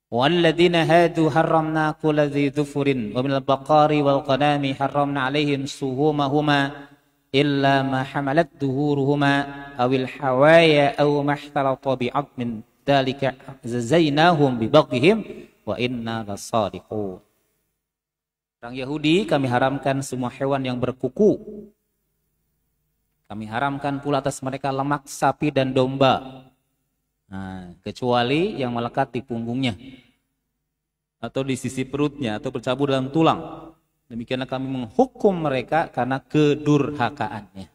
Walladzina hadu harramna kulla dzi dzufrin wa minal baqari wal qanami harramna 'alaihim suhumahuma illa ma hamalat dhuhuruhuma awil hawaya aw ma ihtalata bi'admin dzalika zazainahum bi baghihim wa inna lasadiqun. Orang Yahudi kami haramkan semua hewan yang berkuku. Kami haramkan pula atas mereka lemak sapi dan domba. Nah, kecuali yang melekat di punggungnya atau di sisi perutnya atau bercabur dalam tulang. Demikianlah kami menghukum mereka karena kedurhakaannya.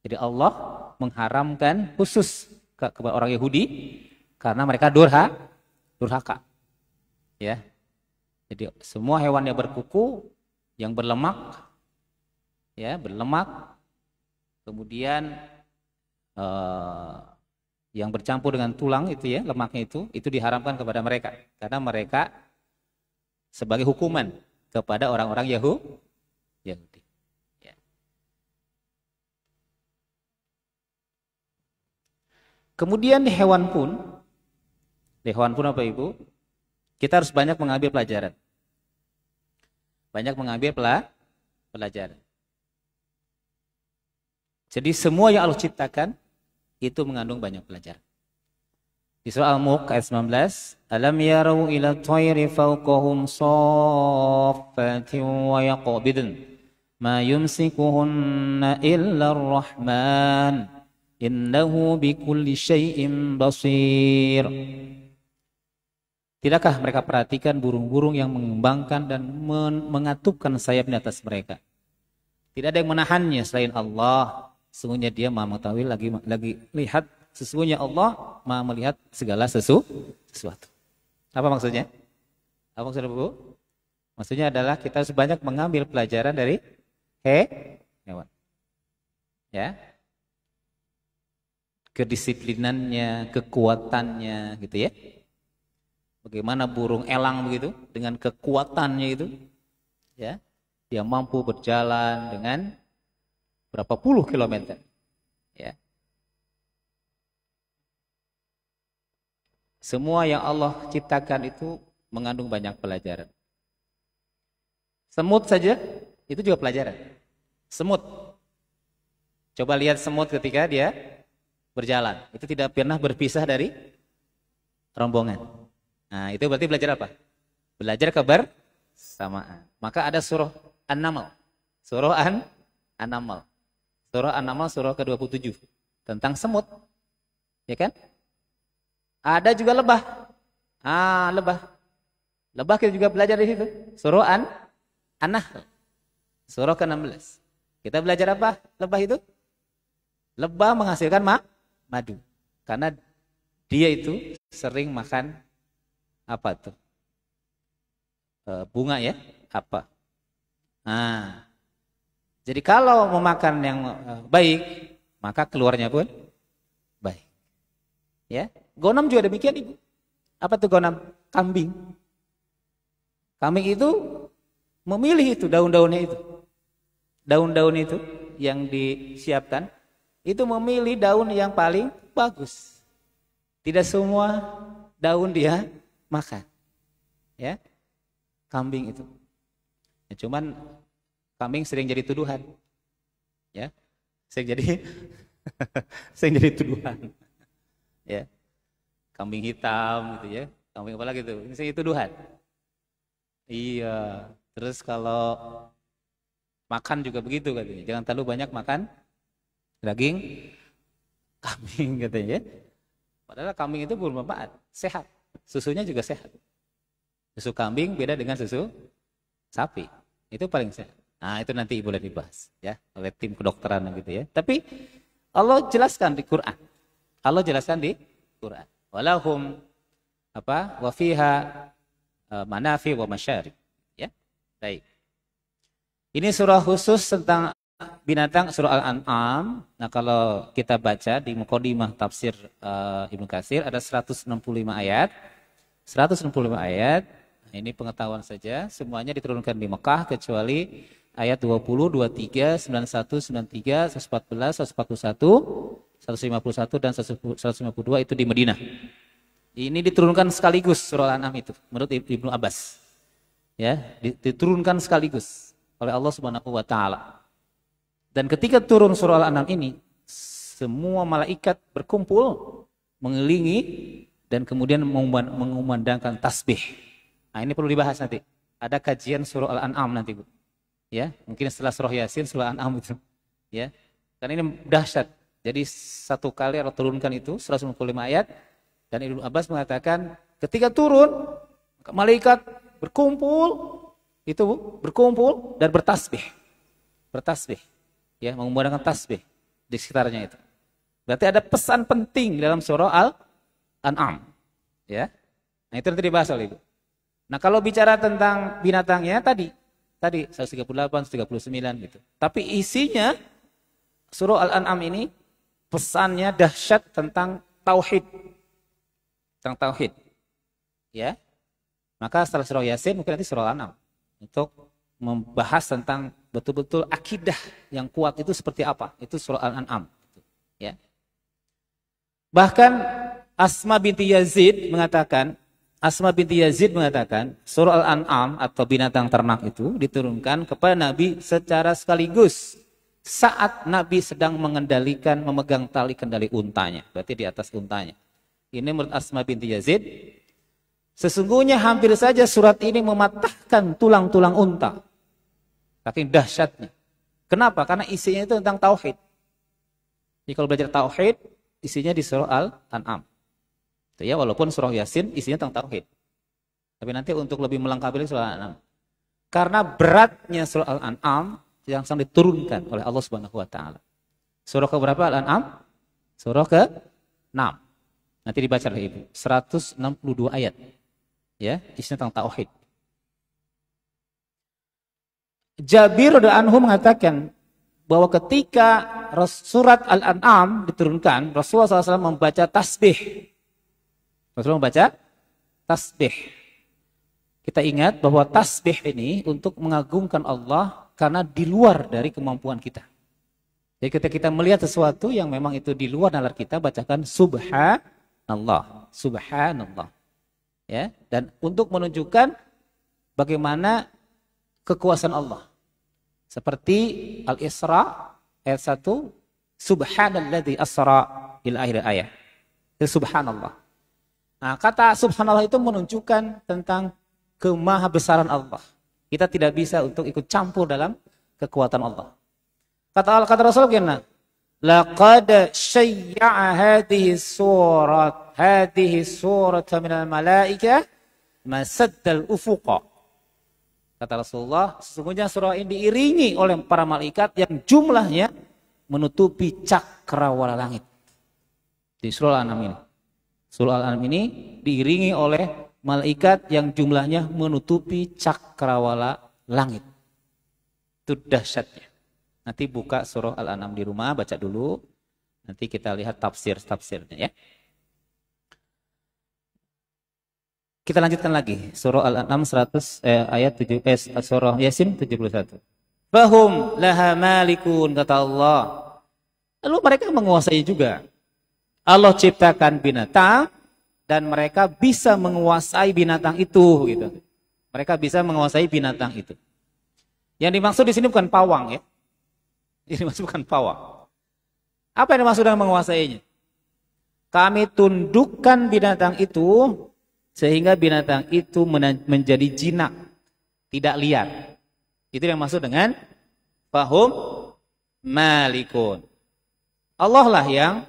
Jadi Allah mengharamkan khusus kepada orang Yahudi karena mereka durhaka. Ya. Jadi semua hewan yang berkuku, yang berlemak, ya, berlemak, kemudian yang bercampur dengan tulang itu ya, lemaknya itu diharamkan kepada mereka karena mereka sebagai hukuman kepada orang-orang Yahudi. Ya. Kemudian di hewan pun apa Ibu? Kita harus banyak mengambil pelajaran. Banyak mengambil pelajaran. Jadi semua yang Allah ciptakan itu mengandung banyak pelajaran. Di surah Al-Mulk ayat 19, alam yarau ila tayri fawqahum saffatin wa yaqbidun ma yumsikuhunna illa ar-rahman innahu bikulli syai'in basir. Tidakkah mereka perhatikan burung-burung yang mengembangkan dan mengatupkan sayap di atas mereka? Tidak ada yang menahannya selain Allah. Sesungguhnya dia Maha mengetahui, lagi lihat, sesungguhnya Allah Maha melihat segala sesuatu. Apa maksudnya? Apa maksudnya Bu? Maksudnya adalah kita harus banyak mengambil pelajaran dari hewan. Ya. Kedisiplinannya, kekuatannya gitu ya. Bagaimana burung elang begitu dengan kekuatannya itu. Ya. Dia mampu berjalan dengan berapa puluh kilometer, ya. Semua yang Allah ciptakan itu mengandung banyak pelajaran. Semut saja itu juga pelajaran. Semut, coba lihat semut ketika dia berjalan, itu tidak pernah berpisah dari rombongan. Nah, itu berarti belajar apa? Belajar kebersamaan. Maka ada surah An-Naml, surah An-Naml. Surah An-Naml surah ke-27 tentang semut. Ya kan? Ada juga lebah. Lebah. Lebah kita juga belajar di situ. Surah An-Nahl. Surah ke-16. Kita belajar apa? Lebah itu? Lebah menghasilkan madu. Karena dia itu sering makan apa tuh? Bunga ya? Apa? Jadi kalau memakan yang baik, maka keluarnya pun baik. Ya, gonam juga demikian, Ibu. Apa tuh gonam? Kambing. Kambing itu memilih itu daun-daunnya itu. Daun-daun itu yang disiapkan itu memilih daun yang paling bagus. Tidak semua daun dia makan. Ya. Kambing itu. Ya, cuman kambing sering jadi tuduhan. Ya. Sering jadi tuduhan. Ya. Kambing hitam gitu ya. Kambing apa lagi tuh? Ini sering tuduhan. Iya. Terus kalau makan juga begitu katanya. Jangan terlalu banyak makan daging kambing katanya. Padahal kambing itu bermanfaat, sehat. Susunya juga sehat. Susu kambing beda dengan susu sapi. Itu paling sehat. Nah, itu nanti boleh dibahas ya oleh tim kedokteran gitu ya. Tapi Allah jelaskan di Quran. Allah jelaskan di Quran. Walahum wa fiha manafi wa masyarib. Ya. Baik. Ini surah khusus tentang binatang, surah Al-An'am. Nah, kalau kita baca di Muqaddimah tafsir Ibnu Katsir ada 165 ayat. 165 ayat. Ini pengetahuan saja, semuanya diturunkan di Mekah kecuali ayat 20, 23, 91, 93, 114, 141, 151 dan 152 itu di Madinah. Ini diturunkan sekaligus surah Al-An'am itu menurut Ibnu Abbas. Ya, diturunkan sekaligus oleh Allah Subhanahu wa taala. Dan ketika turun surah Al-An'am ini, semua malaikat berkumpul mengelilingi dan kemudian mengumandangkan tasbih. Nah, ini perlu dibahas nanti. Ada kajian surah Al-An'am nanti, Bu. Ya, mungkin setelah surah Yasin, surah Al-An'am itu. Ya. Karena ini dahsyat. Jadi satu kali Allah turunkan itu 155 ayat dan Ibnu Abbas mengatakan ketika turun malaikat berkumpul itu, Bu, berkumpul dan bertasbih. Bertasbih. Ya, mengumandangkan tasbih di sekitarnya itu. Berarti ada pesan penting dalam surah Al-An'am. Ya. Nah, itu nanti dibahas oleh Ibu. Nah, kalau bicara tentang binatangnya tadi 138, 139 gitu. Tapi isinya surah Al-An'am ini pesannya dahsyat tentang tauhid. Tentang tauhid. Ya. Maka setelah surah Yasin mungkin nanti surah Al-An'am untuk membahas tentang betul-betul akidah yang kuat itu seperti apa. Itu surah Al-An'am. Ya. Bahkan Asma binti Yazid mengatakan surah Al-An'am atau binatang ternak itu diturunkan kepada Nabi secara sekaligus saat Nabi sedang memegang tali kendali untanya. Berarti di atas untanya. Ini menurut Asma binti Yazid. Sesungguhnya hampir saja surat ini mematahkan tulang-tulang unta. Saking dahsyatnya. Kenapa? Karena isinya itu tentang tauhid. Jadi kalau belajar tauhid, isinya di surah Al-An'am. Ya, walaupun surah Yasin isinya tentang tauhid. Tapi nanti untuk lebih melengkapi surah Al-An'am. Karena beratnya surah Al-An'am yang sedang diturunkan oleh Allah Subhanahu wa taala. Surah ke berapa Al-An'am? Surah ke-6. Nanti dibaca oleh Ibu. 162 ayat. Ya, isinya tentang tauhid. Jabir radhiyallahu anhu mengatakan bahwa ketika surat Al-An'am diturunkan, Rasulullah SAW membaca tasbih. Rasulullah membaca tasbih. Kita ingat bahwa tasbih ini untuk mengagungkan Allah karena di luar dari kemampuan kita. Jadi ketika kita melihat sesuatu yang memang itu di luar nalar kita, bacakan subhanallah, subhanallah. Ya, dan untuk menunjukkan bagaimana kekuasaan Allah. Seperti Al-Isra ayat 1, subhanalladzi asra ila akhir ayat. Itu subhanallah. Nah, kata subhanallah itu menunjukkan tentang kemahabesaran Allah. Kita tidak bisa untuk ikut campur dalam kekuatan Allah. Kata Rasul gimana? Laqad syayya'a hadhihi surat minal malaikah masaddal ufuqa. Kata Rasulullah, sesungguhnya surah ini diiringi oleh para malaikat yang jumlahnya menutupi cakrawala langit. Di surah Al-An'am ini. Surah Al-An'am ini diiringi oleh malaikat yang jumlahnya menutupi cakrawala langit. Itu dahsyatnya. Nanti buka surah Al-An'am di rumah, baca dulu. Nanti kita lihat tafsirnya ya. Kita lanjutkan lagi. Surah Al-An'am surah Yasin 71. Fahum laha malikun, kata Allah. Lalu mereka menguasai juga. Allah ciptakan binatang dan mereka bisa menguasai binatang itu gitu. Mereka bisa menguasai binatang itu. Yang dimaksud di sini bukan pawang ya. Ini bukan pawang. Apa yang dimaksud dengan menguasainya? Kami tundukkan binatang itu sehingga binatang itu menjadi jinak, tidak liar. Itu yang maksud dengan fahum malikun. Allah lah yang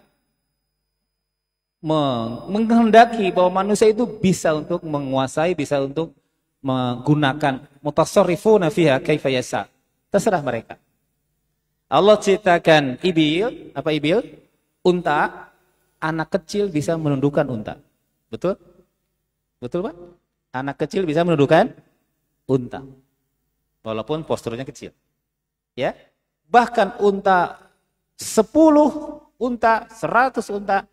menghendaki bahwa manusia itu bisa untuk menguasai, bisa untuk menggunakan mutasarrifuna fiha kaifa yasha. Terserah mereka. Allah ciptakan ibil, apa ibil? Unta, anak kecil bisa menundukkan unta. Betul? Betul Pak? Anak kecil bisa menundukkan unta. Walaupun posturnya kecil. Ya. Bahkan unta 10 unta, 100 unta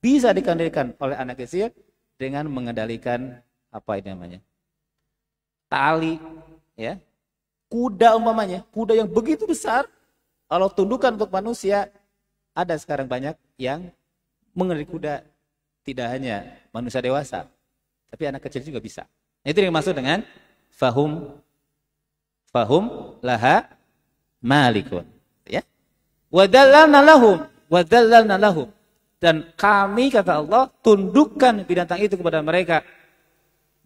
bisa dikendalikan oleh anak kecil dengan mengendalikan apa ini namanya? Tali, ya. Kuda umpamanya, kuda yang begitu besar. Kalau tundukan untuk manusia, ada sekarang banyak yang mengendali kuda, tidak hanya manusia dewasa, tapi anak kecil juga bisa. Itu yang dimaksud dengan fahum laha malikun. Ya. Wadallalna lahum. Dan kami, kata Allah, tundukkan binatang itu kepada mereka.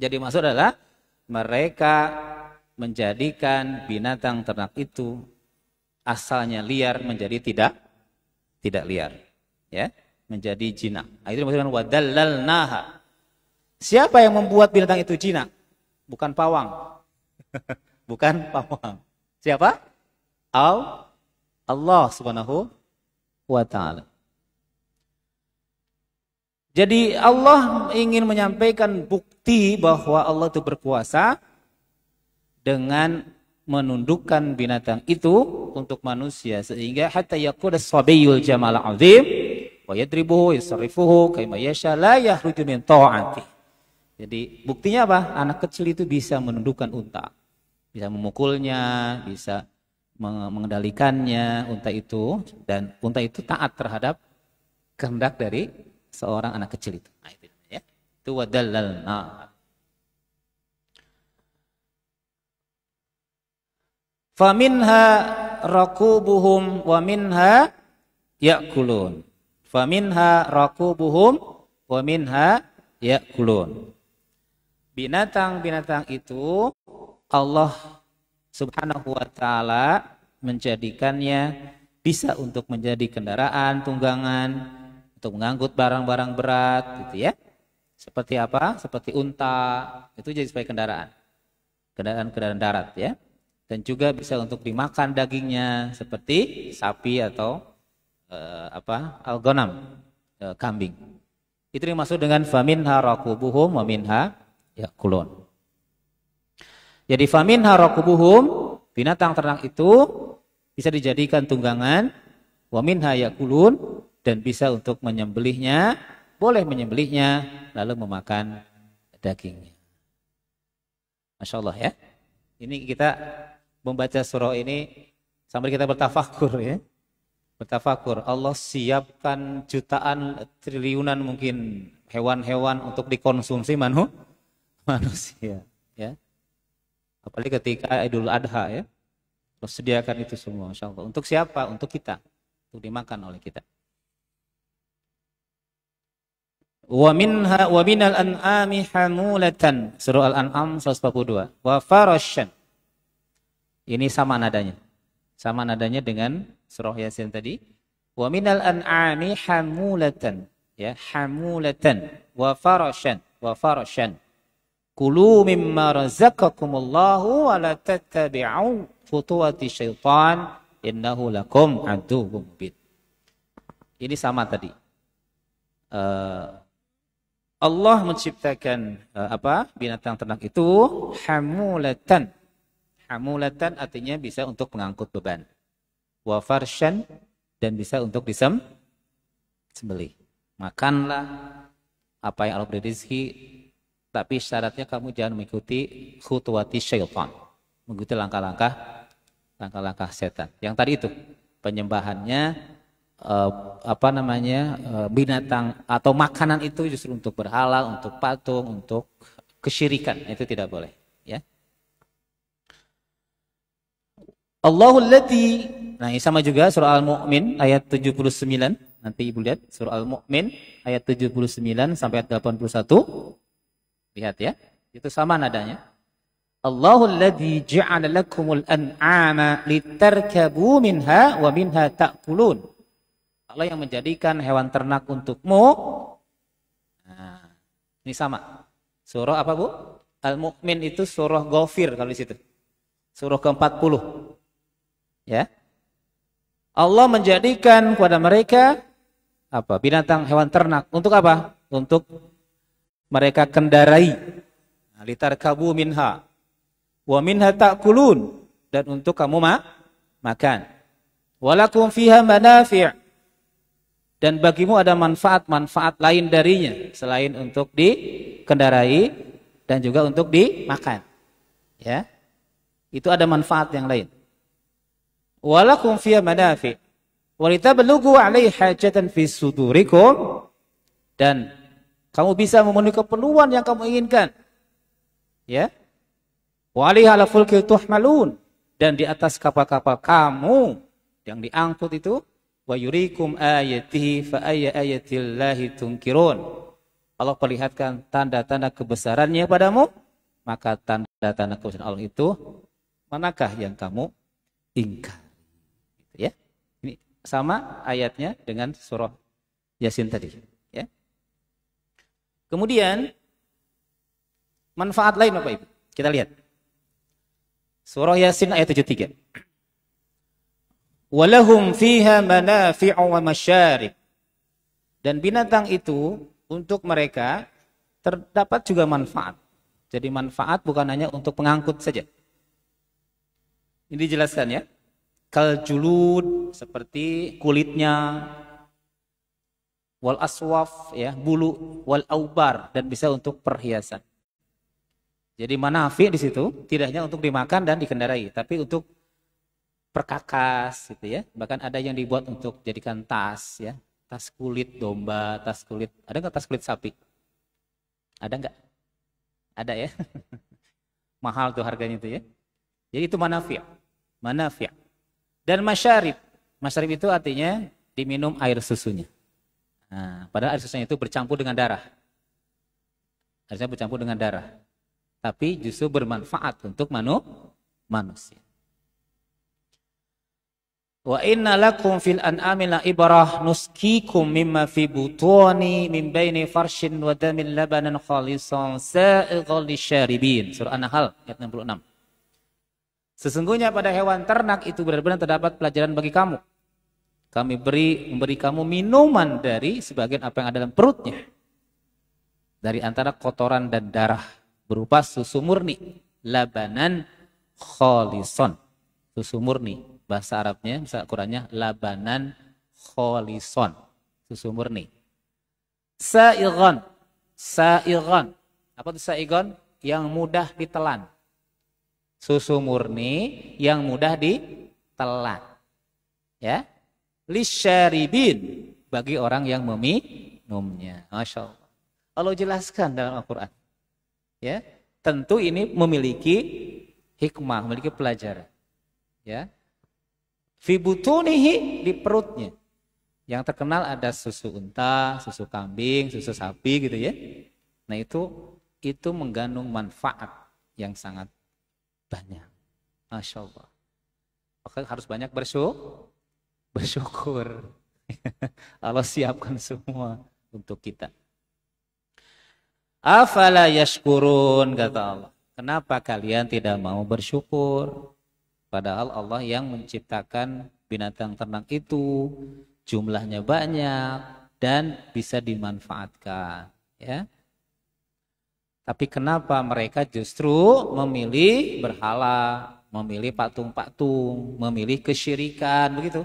Jadi maksud adalah mereka menjadikan binatang ternak itu asalnya liar menjadi tidak liar, ya, menjadi jinak. Itu dimaksudkan wadallalnaha. Siapa yang membuat binatang itu jinak? Bukan pawang. Bukan pawang. Siapa? Allah Subhanahu wa taala. Jadi Allah ingin menyampaikan bukti bahwa Allah itu berkuasa dengan menundukkan binatang itu untuk manusia sehingga hatta yaqud as-sabiyul jamal azim wa yadribuhu yusarrifuhu kama yasha la yahruju min ta'ati. Jadi buktinya apa? Anak kecil itu bisa menundukkan unta. Bisa memukulnya, bisa mengendalikannya unta itu, dan unta itu taat terhadap kehendak dari seorang anak kecil itu. Nah, itu ya. Itu wadallalna. Faminha rakubuhum wa minha ya'kulun. Faminha rakubuhum wa minha ya'kulun. Binatang-binatang itu Allah Subhanahu wa taala menjadikannya bisa untuk menjadi kendaraan tunggangan untuk mengangkut barang-barang berat gitu ya. Seperti apa? Seperti unta, itu jadi sebagai kendaraan. Kendaraan darat ya. Dan juga bisa untuk dimakan dagingnya seperti sapi atau al-ghanam, kambing. Itu dimaksud dengan faminha rakubuhum wa minha ya'kulun. Jadi faminha rakubuhum, binatang ternak itu bisa dijadikan tunggangan, wa minha ya'kulun, dan bisa untuk menyembelihnya, boleh menyembelihnya lalu memakan dagingnya. Masya Allah ya. Ini kita membaca surah ini sambil kita bertafakur ya. Bertafakur, Allah siapkan jutaan, triliunan mungkin hewan-hewan untuk dikonsumsi manusia ya. Apalagi ketika Idul Adha ya. Allah sediakan itu semua, Masya Allah. Untuk siapa? Untuk kita. Untuk dimakan oleh kita. Wa minal an'ami hamulatan. Surah Al-An'am 142. Wa farasyan. Ini sama nadanya. Sama nadanya dengan surah Yasin tadi. Wa minal an'ami hamulatan, ya, hamulatan wa farashan. Kulu mimma razaqakumullahu wa la tattabi'u khutuwati syaitan innahu lakum aduwwum mubin. Ini sama tadi. Allah menciptakan binatang ternak itu hamulatan. Hamulatan artinya bisa untuk mengangkut beban. Wa farshan, dan bisa untuk disembelih. Makanlah apa yang Allah beri rezeki, tapi syaratnya kamu jangan mengikuti khutuwati syaitan, mengikuti langkah-langkah setan. Yang tadi itu penyembahannya binatang atau makanan itu justru untuk berhala, untuk patung, untuk kesyirikan, itu tidak boleh, ya. Allahul ladzi, nah ini sama juga surah Al-Mu'min ayat 79. Nanti Ibu lihat surah Al-Mu'min ayat 79 sampai ayat 81. Lihat ya, itu sama nadanya. Allahul ladzi ja'ala lakumul an'ama litarkabu minha wa minha ta'kulun. Allah yang menjadikan hewan ternak untukmu. Nah, ini sama. Surah apa, Bu? Al-Mu'min itu surah Ghafir kalau di situ. Surah ke-40. Ya. Allah menjadikan kepada mereka binatang hewan ternak untuk apa? Untuk mereka kendarai. Litarkabu minha wa minha ta'kulun, dan untuk kamu makan. Walakum fiha manafi', dan bagimu ada manfaat-manfaat lain darinya selain untuk dikendarai dan juga untuk dimakan. Ya. Itu ada manfaat yang lain. Walakum fiha manafi' wa litablughu 'alaihi hajatan fi sudurikum, dan kamu bisa memenuhi keperluan yang kamu inginkan. Ya. Wa 'alaiha ala fulki tuhmalun, dan di atas kapal-kapal kamu yang diangkut itu, wa yurikum ayatihi fa ayya ayatillahi tunkirun. Allah perlihatkan tanda-tanda kebesarannya padamu, maka tanda-tanda kebesaran Allah itu manakah yang kamu ingkar? Ya. Ini sama ayatnya dengan surah Yasin tadi, ya. Kemudian manfaat lain Bapak Ibu, kita lihat. Surah Yasin ayat 73. Walahum fiha manafi'u wa masyarib. Dan binatang itu untuk mereka terdapat juga manfaat. Jadi manfaat bukan hanya untuk pengangkut saja. Ini dijelaskan ya. Kal julud, seperti kulitnya, wal aswaf, ya, bulu, wal aubar, dan bisa untuk perhiasan. Jadi manafi di situ tidak hanya untuk dimakan dan dikendarai, tapi untuk perkakas gitu ya. Bahkan ada yang dibuat untuk jadikan tas, ya. Tas kulit domba, tas kulit, ada nggak tas kulit sapi? Ada nggak? Ada ya. Mahal tuh harganya itu ya. Jadi itu manafi'. Manafi'. Dan masyarib. Masyarib itu artinya diminum air susunya. Nah, padahal air susunya itu bercampur dengan darah. Harusnya bercampur dengan darah. Tapi justru bermanfaat untuk manusia. Wa inna lakum fil an'ami la ibrah nuskikum mimma fi butuni min baini farshin wa damin labanan khalisan sa'ighal lisyaribin. Surah An-Nahl ayat 66. Sesungguhnya pada hewan ternak itu benar-benar terdapat pelajaran bagi kamu. Kami memberi kamu minuman dari sebagian apa yang ada dalam perutnya. Dari antara kotoran dan darah berupa susu murni. Labanan khalisan. Susu murni. Bahasa Arabnya, bahasa Qurannya labanan khalisan. Susu murni. Sa'igan. Sa'igan. Apa itu sa'igan? Yang mudah ditelan. Susu murni yang mudah ditelan. Ya. Lisyaribin, bagi orang yang meminumnya. Masya Allah. Allah jelaskan dalam Al-Quran. Ya. Tentu ini memiliki hikmah, memiliki pelajaran. Ya. Fi butunihi, di perutnya. Yang terkenal ada susu unta, susu kambing, susu sapi gitu ya. Nah itu mengandung manfaat yang sangat banyak. Masya Allah. Maka harus banyak bersyukur. Allah siapkan semua untuk kita. Afala yashkurun, kata Allah. Kenapa kalian tidak mau bersyukur? Padahal Allah yang menciptakan binatang ternak itu, jumlahnya banyak dan bisa dimanfaatkan, ya. Tapi kenapa mereka justru memilih berhala, memilih patung-patung, memilih kesyirikan, begitu?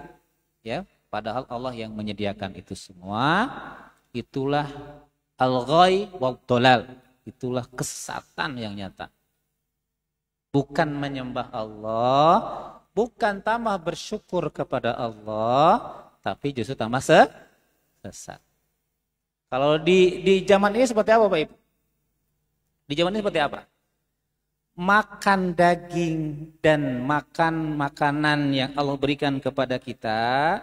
Ya, padahal Allah yang menyediakan itu semua. Itulah al-ghai wal dolal, itulah kesesatan yang nyata. Bukan menyembah Allah, bukan tambah bersyukur kepada Allah, tapi justru tambah sesat. Kalau di zaman ini seperti apa, Pak Ibu? Di zaman ini seperti apa? Makan daging dan makan makanan yang Allah berikan kepada kita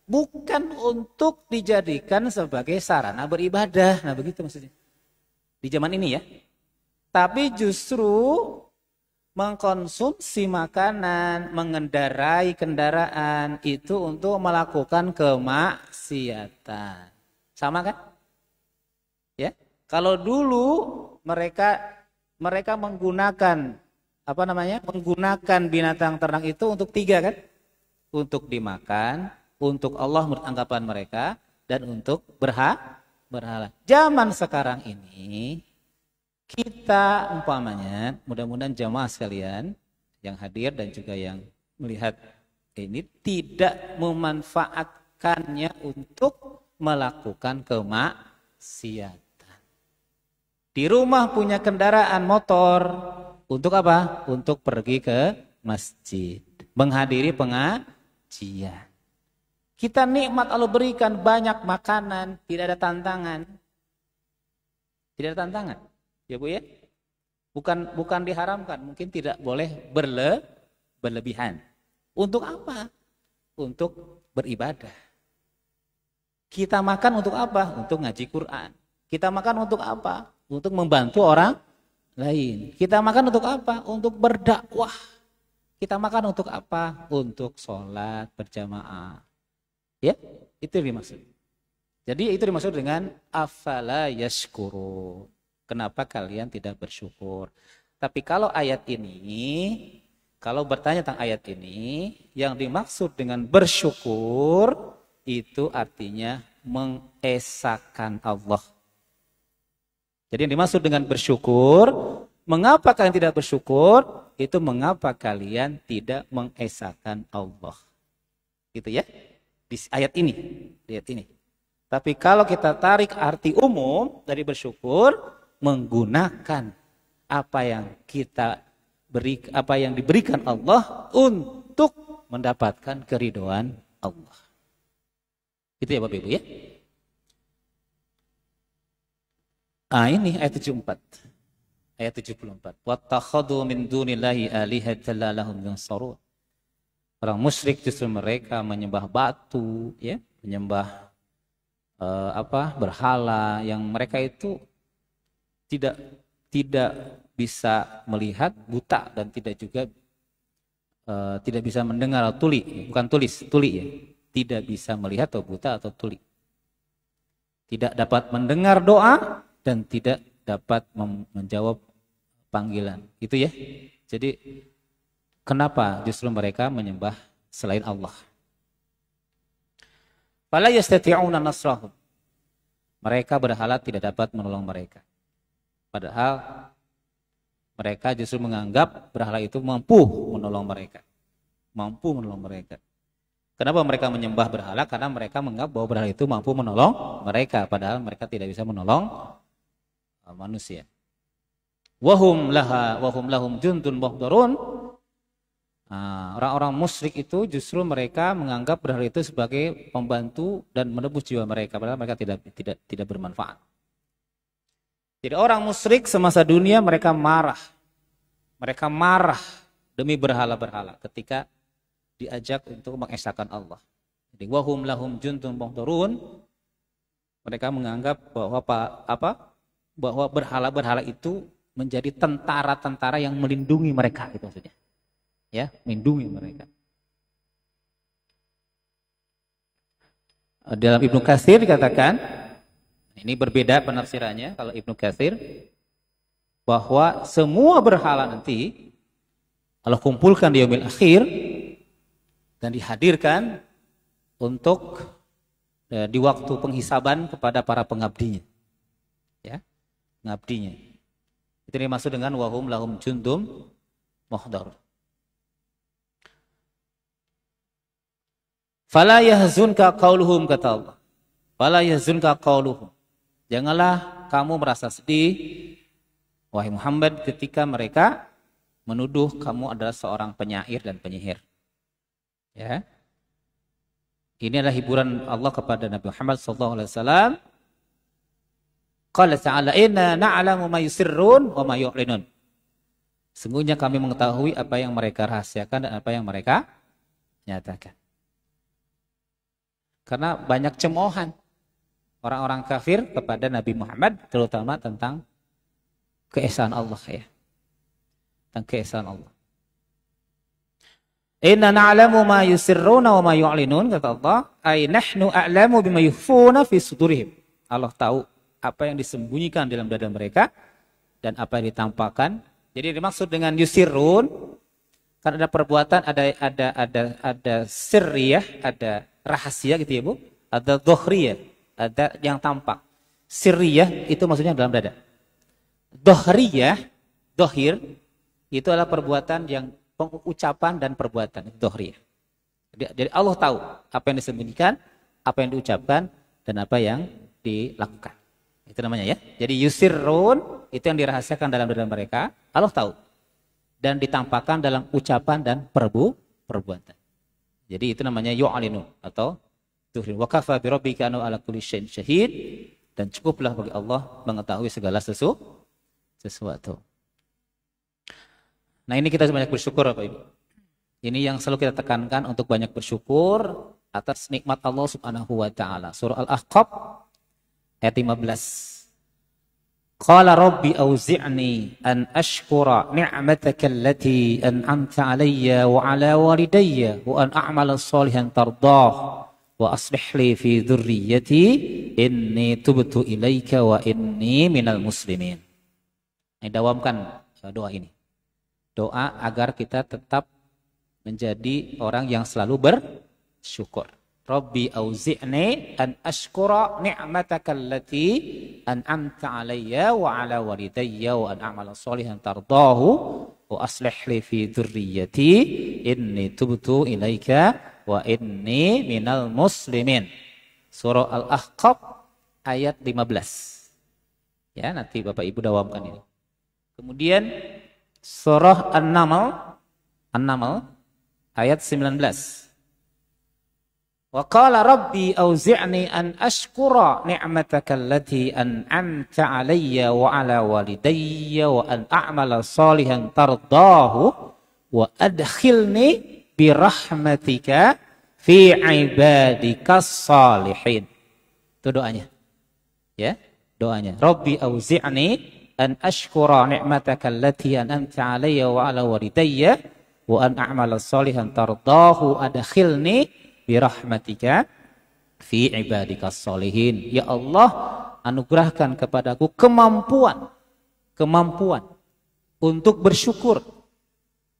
bukan untuk dijadikan sebagai sarana beribadah. Nah, begitu maksudnya. Di zaman ini ya. Tapi justru mengkonsumsi makanan, mengendarai kendaraan itu untuk melakukan kemaksiatan. Sama kan? Ya. Kalau dulu mereka menggunakan menggunakan binatang ternak itu untuk 3 kan? Untuk dimakan, untuk Allah menurut anggapan mereka, dan untuk berhala. Zaman sekarang ini kita umpamanya, mudah-mudahan jamaah sekalian yang hadir dan juga yang melihat ini tidak memanfaatkannya untuk melakukan kemaksiatan. Di rumah punya kendaraan motor, untuk apa? Untuk pergi ke masjid, menghadiri pengajian. Kita nikmat Allah berikan banyak makanan, tidak ada tantangan. Tidak ada tantangan. Ya Bu ya? Bukan diharamkan, mungkin tidak boleh berlebihan. Untuk apa? Untuk beribadah. Kita makan untuk apa? Untuk ngaji Quran. Kita makan untuk apa? Untuk membantu orang lain. Kita makan untuk apa? Untuk berdakwah. Kita makan untuk apa? Untuk sholat berjamaah. Ya, itu dimaksud. Jadi itu dimaksud dengan afala yashkuru. Kenapa kalian tidak bersyukur? Tapi kalau ayat ini, kalau bertanya tentang ayat ini, yang dimaksud dengan bersyukur itu artinya mengesahkan Allah. Jadi yang dimaksud dengan bersyukur, mengapa kalian tidak bersyukur? Itu mengapa kalian tidak mengesahkan Allah. Gitu ya. Di ayat ini, Tapi kalau kita tarik arti umum dari bersyukur, menggunakan apa yang diberikan Allah untuk mendapatkan keridhaan Allah. Itu ya Bapak Ibu ya. Ini ayat 74. Ayat 74. Wattakhadhu min dunillahi alihatan lahum yansarun. Orang musyrik justru mereka menyembah batu, ya, menyembah berhala yang mereka itu tidak bisa melihat, buta, dan tidak juga tidak bisa mendengar atau tuli, bukan tuli ya. Tidak bisa melihat atau buta atau tuli. Tidak dapat mendengar doa dan tidak dapat menjawab panggilan. Itu ya. Jadi kenapa justru mereka menyembah selain Allah? Fala yastati'una nasrahum. Mereka berhala tidak dapat menolong mereka. Padahal mereka justru menganggap berhala itu mampu menolong mereka. Mampu menolong mereka. Kenapa mereka menyembah berhala? Karena mereka menganggap bahwa berhala itu mampu menolong mereka. Padahal mereka tidak bisa menolong manusia. Wahum lahum jundun muhdarun. Orang-orang musyrik itu justru mereka menganggap berhala itu sebagai pembantu dan menebus jiwa mereka. Padahal mereka tidak bermanfaat. Jadi orang musyrik semasa dunia mereka marah. Mereka marah demi berhala-berhala ketika diajak untuk mengesahkan Allah. Jadi wahum lahum jundun muhdarun. Mereka menganggap bahwa berhala-berhala itu menjadi tentara-tentara yang melindungi mereka, itu maksudnya. Ya, melindungi mereka. Dalam Ibnu Katsir dikatakan, ini berbeda penafsirannya kalau Ibnu Katsir, bahwa semua berhala nanti Allah kumpulkan di yaumil akhir dan dihadirkan untuk di waktu penghisaban kepada para pengabdinya. Ya, pengabdinya. Itu dimaksud dengan wahum lahum jundum muhdar. Fala yahzunka qauluhum, kata Allah. Fala yahzunka qauluhum. Janganlah kamu merasa sedih, wahai Muhammad, ketika mereka menuduh kamu adalah seorang penyair dan penyihir. Ya. Ini adalah hiburan Allah kepada Nabi Muhammad SAW. Qala ta'ala inna na'lamu ma yusirrun wa ma yu'linun. Sungguhnya kami mengetahui apa yang mereka rahasiakan dan apa yang mereka nyatakan. Karena banyak cemoohan orang-orang kafir kepada Nabi Muhammad, terutama tentang keesaan Allah, ya. Tentang keesaan Allah. Inna na'lamu ma yusirruna wa ma yu'linun, kata Allah, ay nahnu a'lamu bima yukhfuna fi sudurihim. Allah tahu apa yang disembunyikan dalam dada mereka dan apa yang ditampakkan. Jadi dimaksud dengan yusirrun, kan ada perbuatan, ada sirriyah, ada rahasia gitu ya Bu, ada dhohriyah, ada yang tampak. Sirriyah itu maksudnya dalam dada. Dhohriyah, dohir, itu adalah perbuatan yang pengucapan dan perbuatan, dhohriyah. Jadi Allah tahu apa yang disembunyikan, apa yang diucapkan, dan apa yang dilakukan. Itu namanya ya. Jadi yusirrun, itu yang dirahasiakan dalam dada mereka, Allah tahu. Dan ditampakkan dalam ucapan dan perbuatan. Jadi itu namanya yu'alinu atau tuhrin. Wa kafa bi rabbika anna ala kulli syai'in syahid, dan cukuplah bagi Allah mengetahui segala sesuatu. Nah, ini kita banyak bersyukur Bapak Ibu. Ini yang selalu kita tekankan untuk banyak bersyukur atas nikmat Allah Subhanahu wa taala. Surah Al-Ahqaf ayat 15. Qala rabbi auzi'ni an ashkura ni'mataka allati an'amta 'alayya wa 'ala walidayya wa an a'mala shalihan tardah wa aslih li fi dhurriyyati inni tubtu ilaika wa inni minal muslimin. Ini dawamkan doa ini. Doa agar kita tetap menjadi orang yang selalu bersyukur. Rabbi auzi'ni an ashkura ni'mataka allati an'amta 'alayya wa 'ala walidayya wa an a'mala shalihan tardahu wa aslih li fi dhurriyyati inni tubtu ilaika wa inni minal muslimin. Surah Al-Ahqaf ayat 15. Ya, nanti Bapak Ibu dawamkan ini. Kemudian surah An-Naml ayat 19. Wa qala rabbi auzi'ni an ashkura ni'mataka allati an'amta 'alayya wa 'ala walidayya wa an a'mala shalihan tardahu wa adkhilni bi rahmatika fi 'ibadikas shalihin. Itu doanya. Ya, doanya. Rabbi auzi'ni an ashkura ni'mataka allati an'amta 'alayya wa 'ala walidayya wa an a'mala shalihan tardahu adkhilni birahmatika fi ibadikas sholihin. Ya Allah, anugerahkan kepadaku kemampuan untuk bersyukur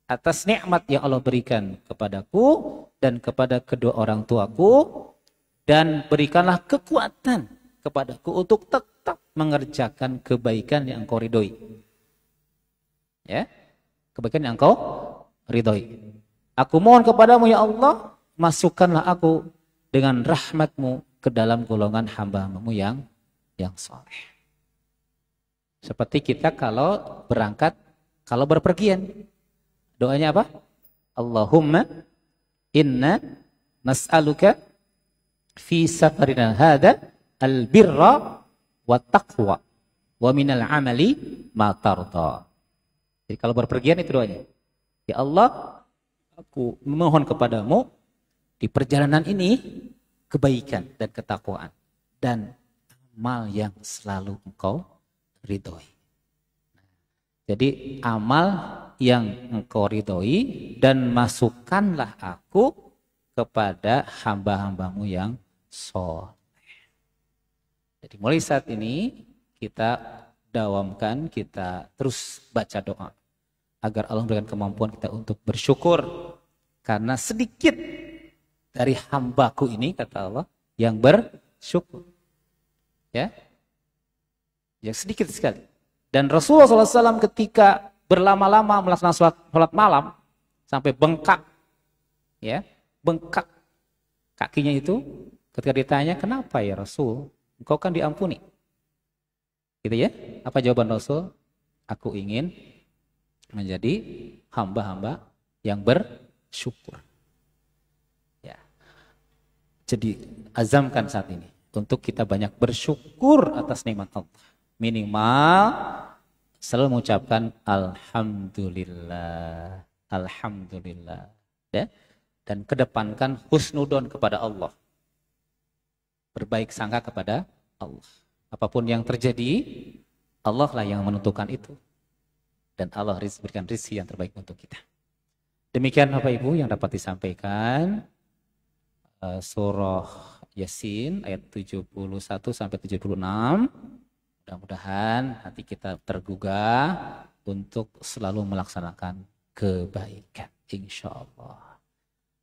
atas nikmat yang Allah berikan kepadaku dan kepada kedua orang tuaku, dan berikanlah kekuatan kepadaku untuk tetap mengerjakan kebaikan yang Engkau ridhoi. Ya, kebaikan yang Engkau ridhoi. Aku mohon kepadamu ya Allah, masukkanlah aku dengan rahmatmu ke dalam golongan hamba-Mu yang saleh. Seperti kita kalau berangkat, kalau berpergian, doanya apa? Allahumma inna nas'aluka fi safarina hadha albirra wa taqwa wa minal amali ma tarda. Jadi kalau berpergian itu doanya. Ya Allah, aku memohon kepadamu di perjalanan ini kebaikan dan ketakwaan dan amal yang selalu Engkau ridhoi. Jadi amal yang Engkau ridhoi, dan masukkanlah aku kepada hamba-hamba-Mu yang soleh. Jadi mulai saat ini kita dawamkan, kita terus baca doa agar Allah memberikan kemampuan kita untuk bersyukur, karena sedikit dari hambaku ini, kata Allah, yang bersyukur. Ya, yang sedikit sekali. Dan Rasulullah SAW ketika berlama-lama melaksanakan sholat malam sampai bengkak, ya, bengkak kakinya itu, ketika ditanya, kenapa ya Rasul, engkau kan diampuni, gitu ya? Apa jawaban Rasul? Aku ingin menjadi hamba-hamba yang bersyukur. Ya. Jadi azamkan saat ini untuk kita banyak bersyukur atas nikmat Allah. Minimal selalu mengucapkan alhamdulillah, alhamdulillah, ya. Dan kedepankan husnudon kepada Allah. Berbaik sangka kepada Allah. Apapun yang terjadi, Allah lah yang menentukan itu. Dan Allah berikan rezeki yang terbaik untuk kita. Demikian Bapak Ibu yang dapat disampaikan. Surah Yasin ayat 71 sampai 76. Mudah-mudahan hati kita tergugah untuk selalu melaksanakan kebaikan. Insya Allah.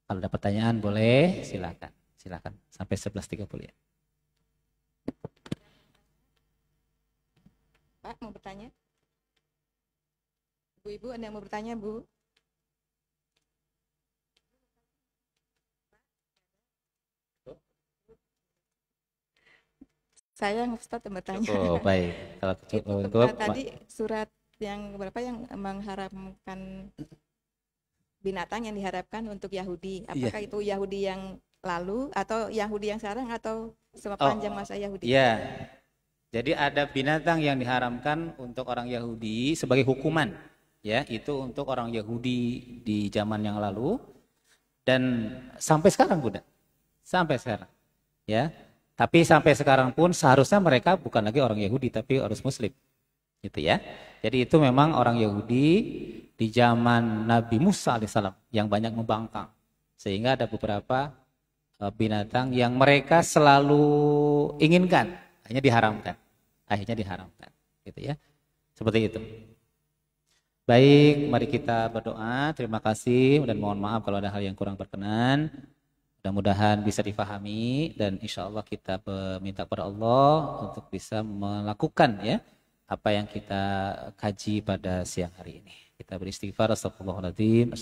Kalau ada pertanyaan boleh silakan. Silakan sampai 11.30 ya. Pak mau bertanya? Bu-ibu ada yang mau bertanya, Bu? Saya Ustaz yang bertanya. Oh baik. Kalau itu tadi surat yang berapa yang mengharamkan binatang yang diharapkan untuk Yahudi. Apakah itu Yahudi yang lalu atau Yahudi yang sekarang atau sepanjang masa Yahudi? Iya. Jadi ada binatang yang diharamkan untuk orang Yahudi sebagai hukuman. Ya, itu untuk orang Yahudi di zaman yang lalu dan sampai sekarang Bunda. Sampai sekarang. Ya. Tapi sampai sekarang pun seharusnya mereka bukan lagi orang Yahudi tapi harus Muslim. Gitu ya. Jadi itu memang orang Yahudi di zaman Nabi Musa alaihissalam yang banyak membangkang. Sehingga ada beberapa binatang yang mereka selalu inginkan, akhirnya diharamkan. Gitu ya. Seperti itu. Baik, mari kita berdoa. Terima kasih dan mohon maaf kalau ada hal yang kurang berkenan. Mudah-mudahan bisa difahami dan insya Allah kita meminta kepada Allah untuk bisa melakukan ya apa yang kita kaji pada siang hari ini. Kita beristighfar, astagfirullahaladzim,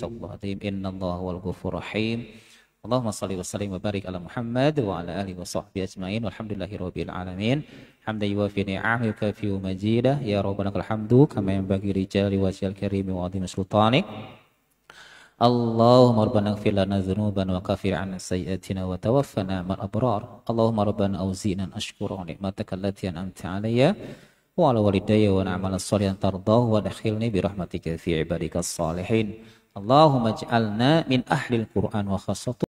innallaha wal ghafurur rahim. Allahumma salli wa sallim wa barik ala Muhammad wa ala alihi wa sahbihi ajma'in walhamdulillahi rabbil alamin. Hamdan yuwafi ni'amahu wa yukafi majidah ya rabbana lakal hamdu kama yanbaghi rijali wajhil karim wa 'azimi sultanik. Allahumma rabbana ighfir lana dzunubana wa kaffir 'anna sayyi'atina wa tawaffana ma'al abrar. Allahumma rabbana awzi'na an ashkura ni'mataka allati an'amta 'alayya wa 'ala walidayya wa na'mala shalihan tardahu wa adkhilni bi rahmatika fi ibadikas salihin. Allahumma ij'alna min ahlil Qur'an wa khassatuh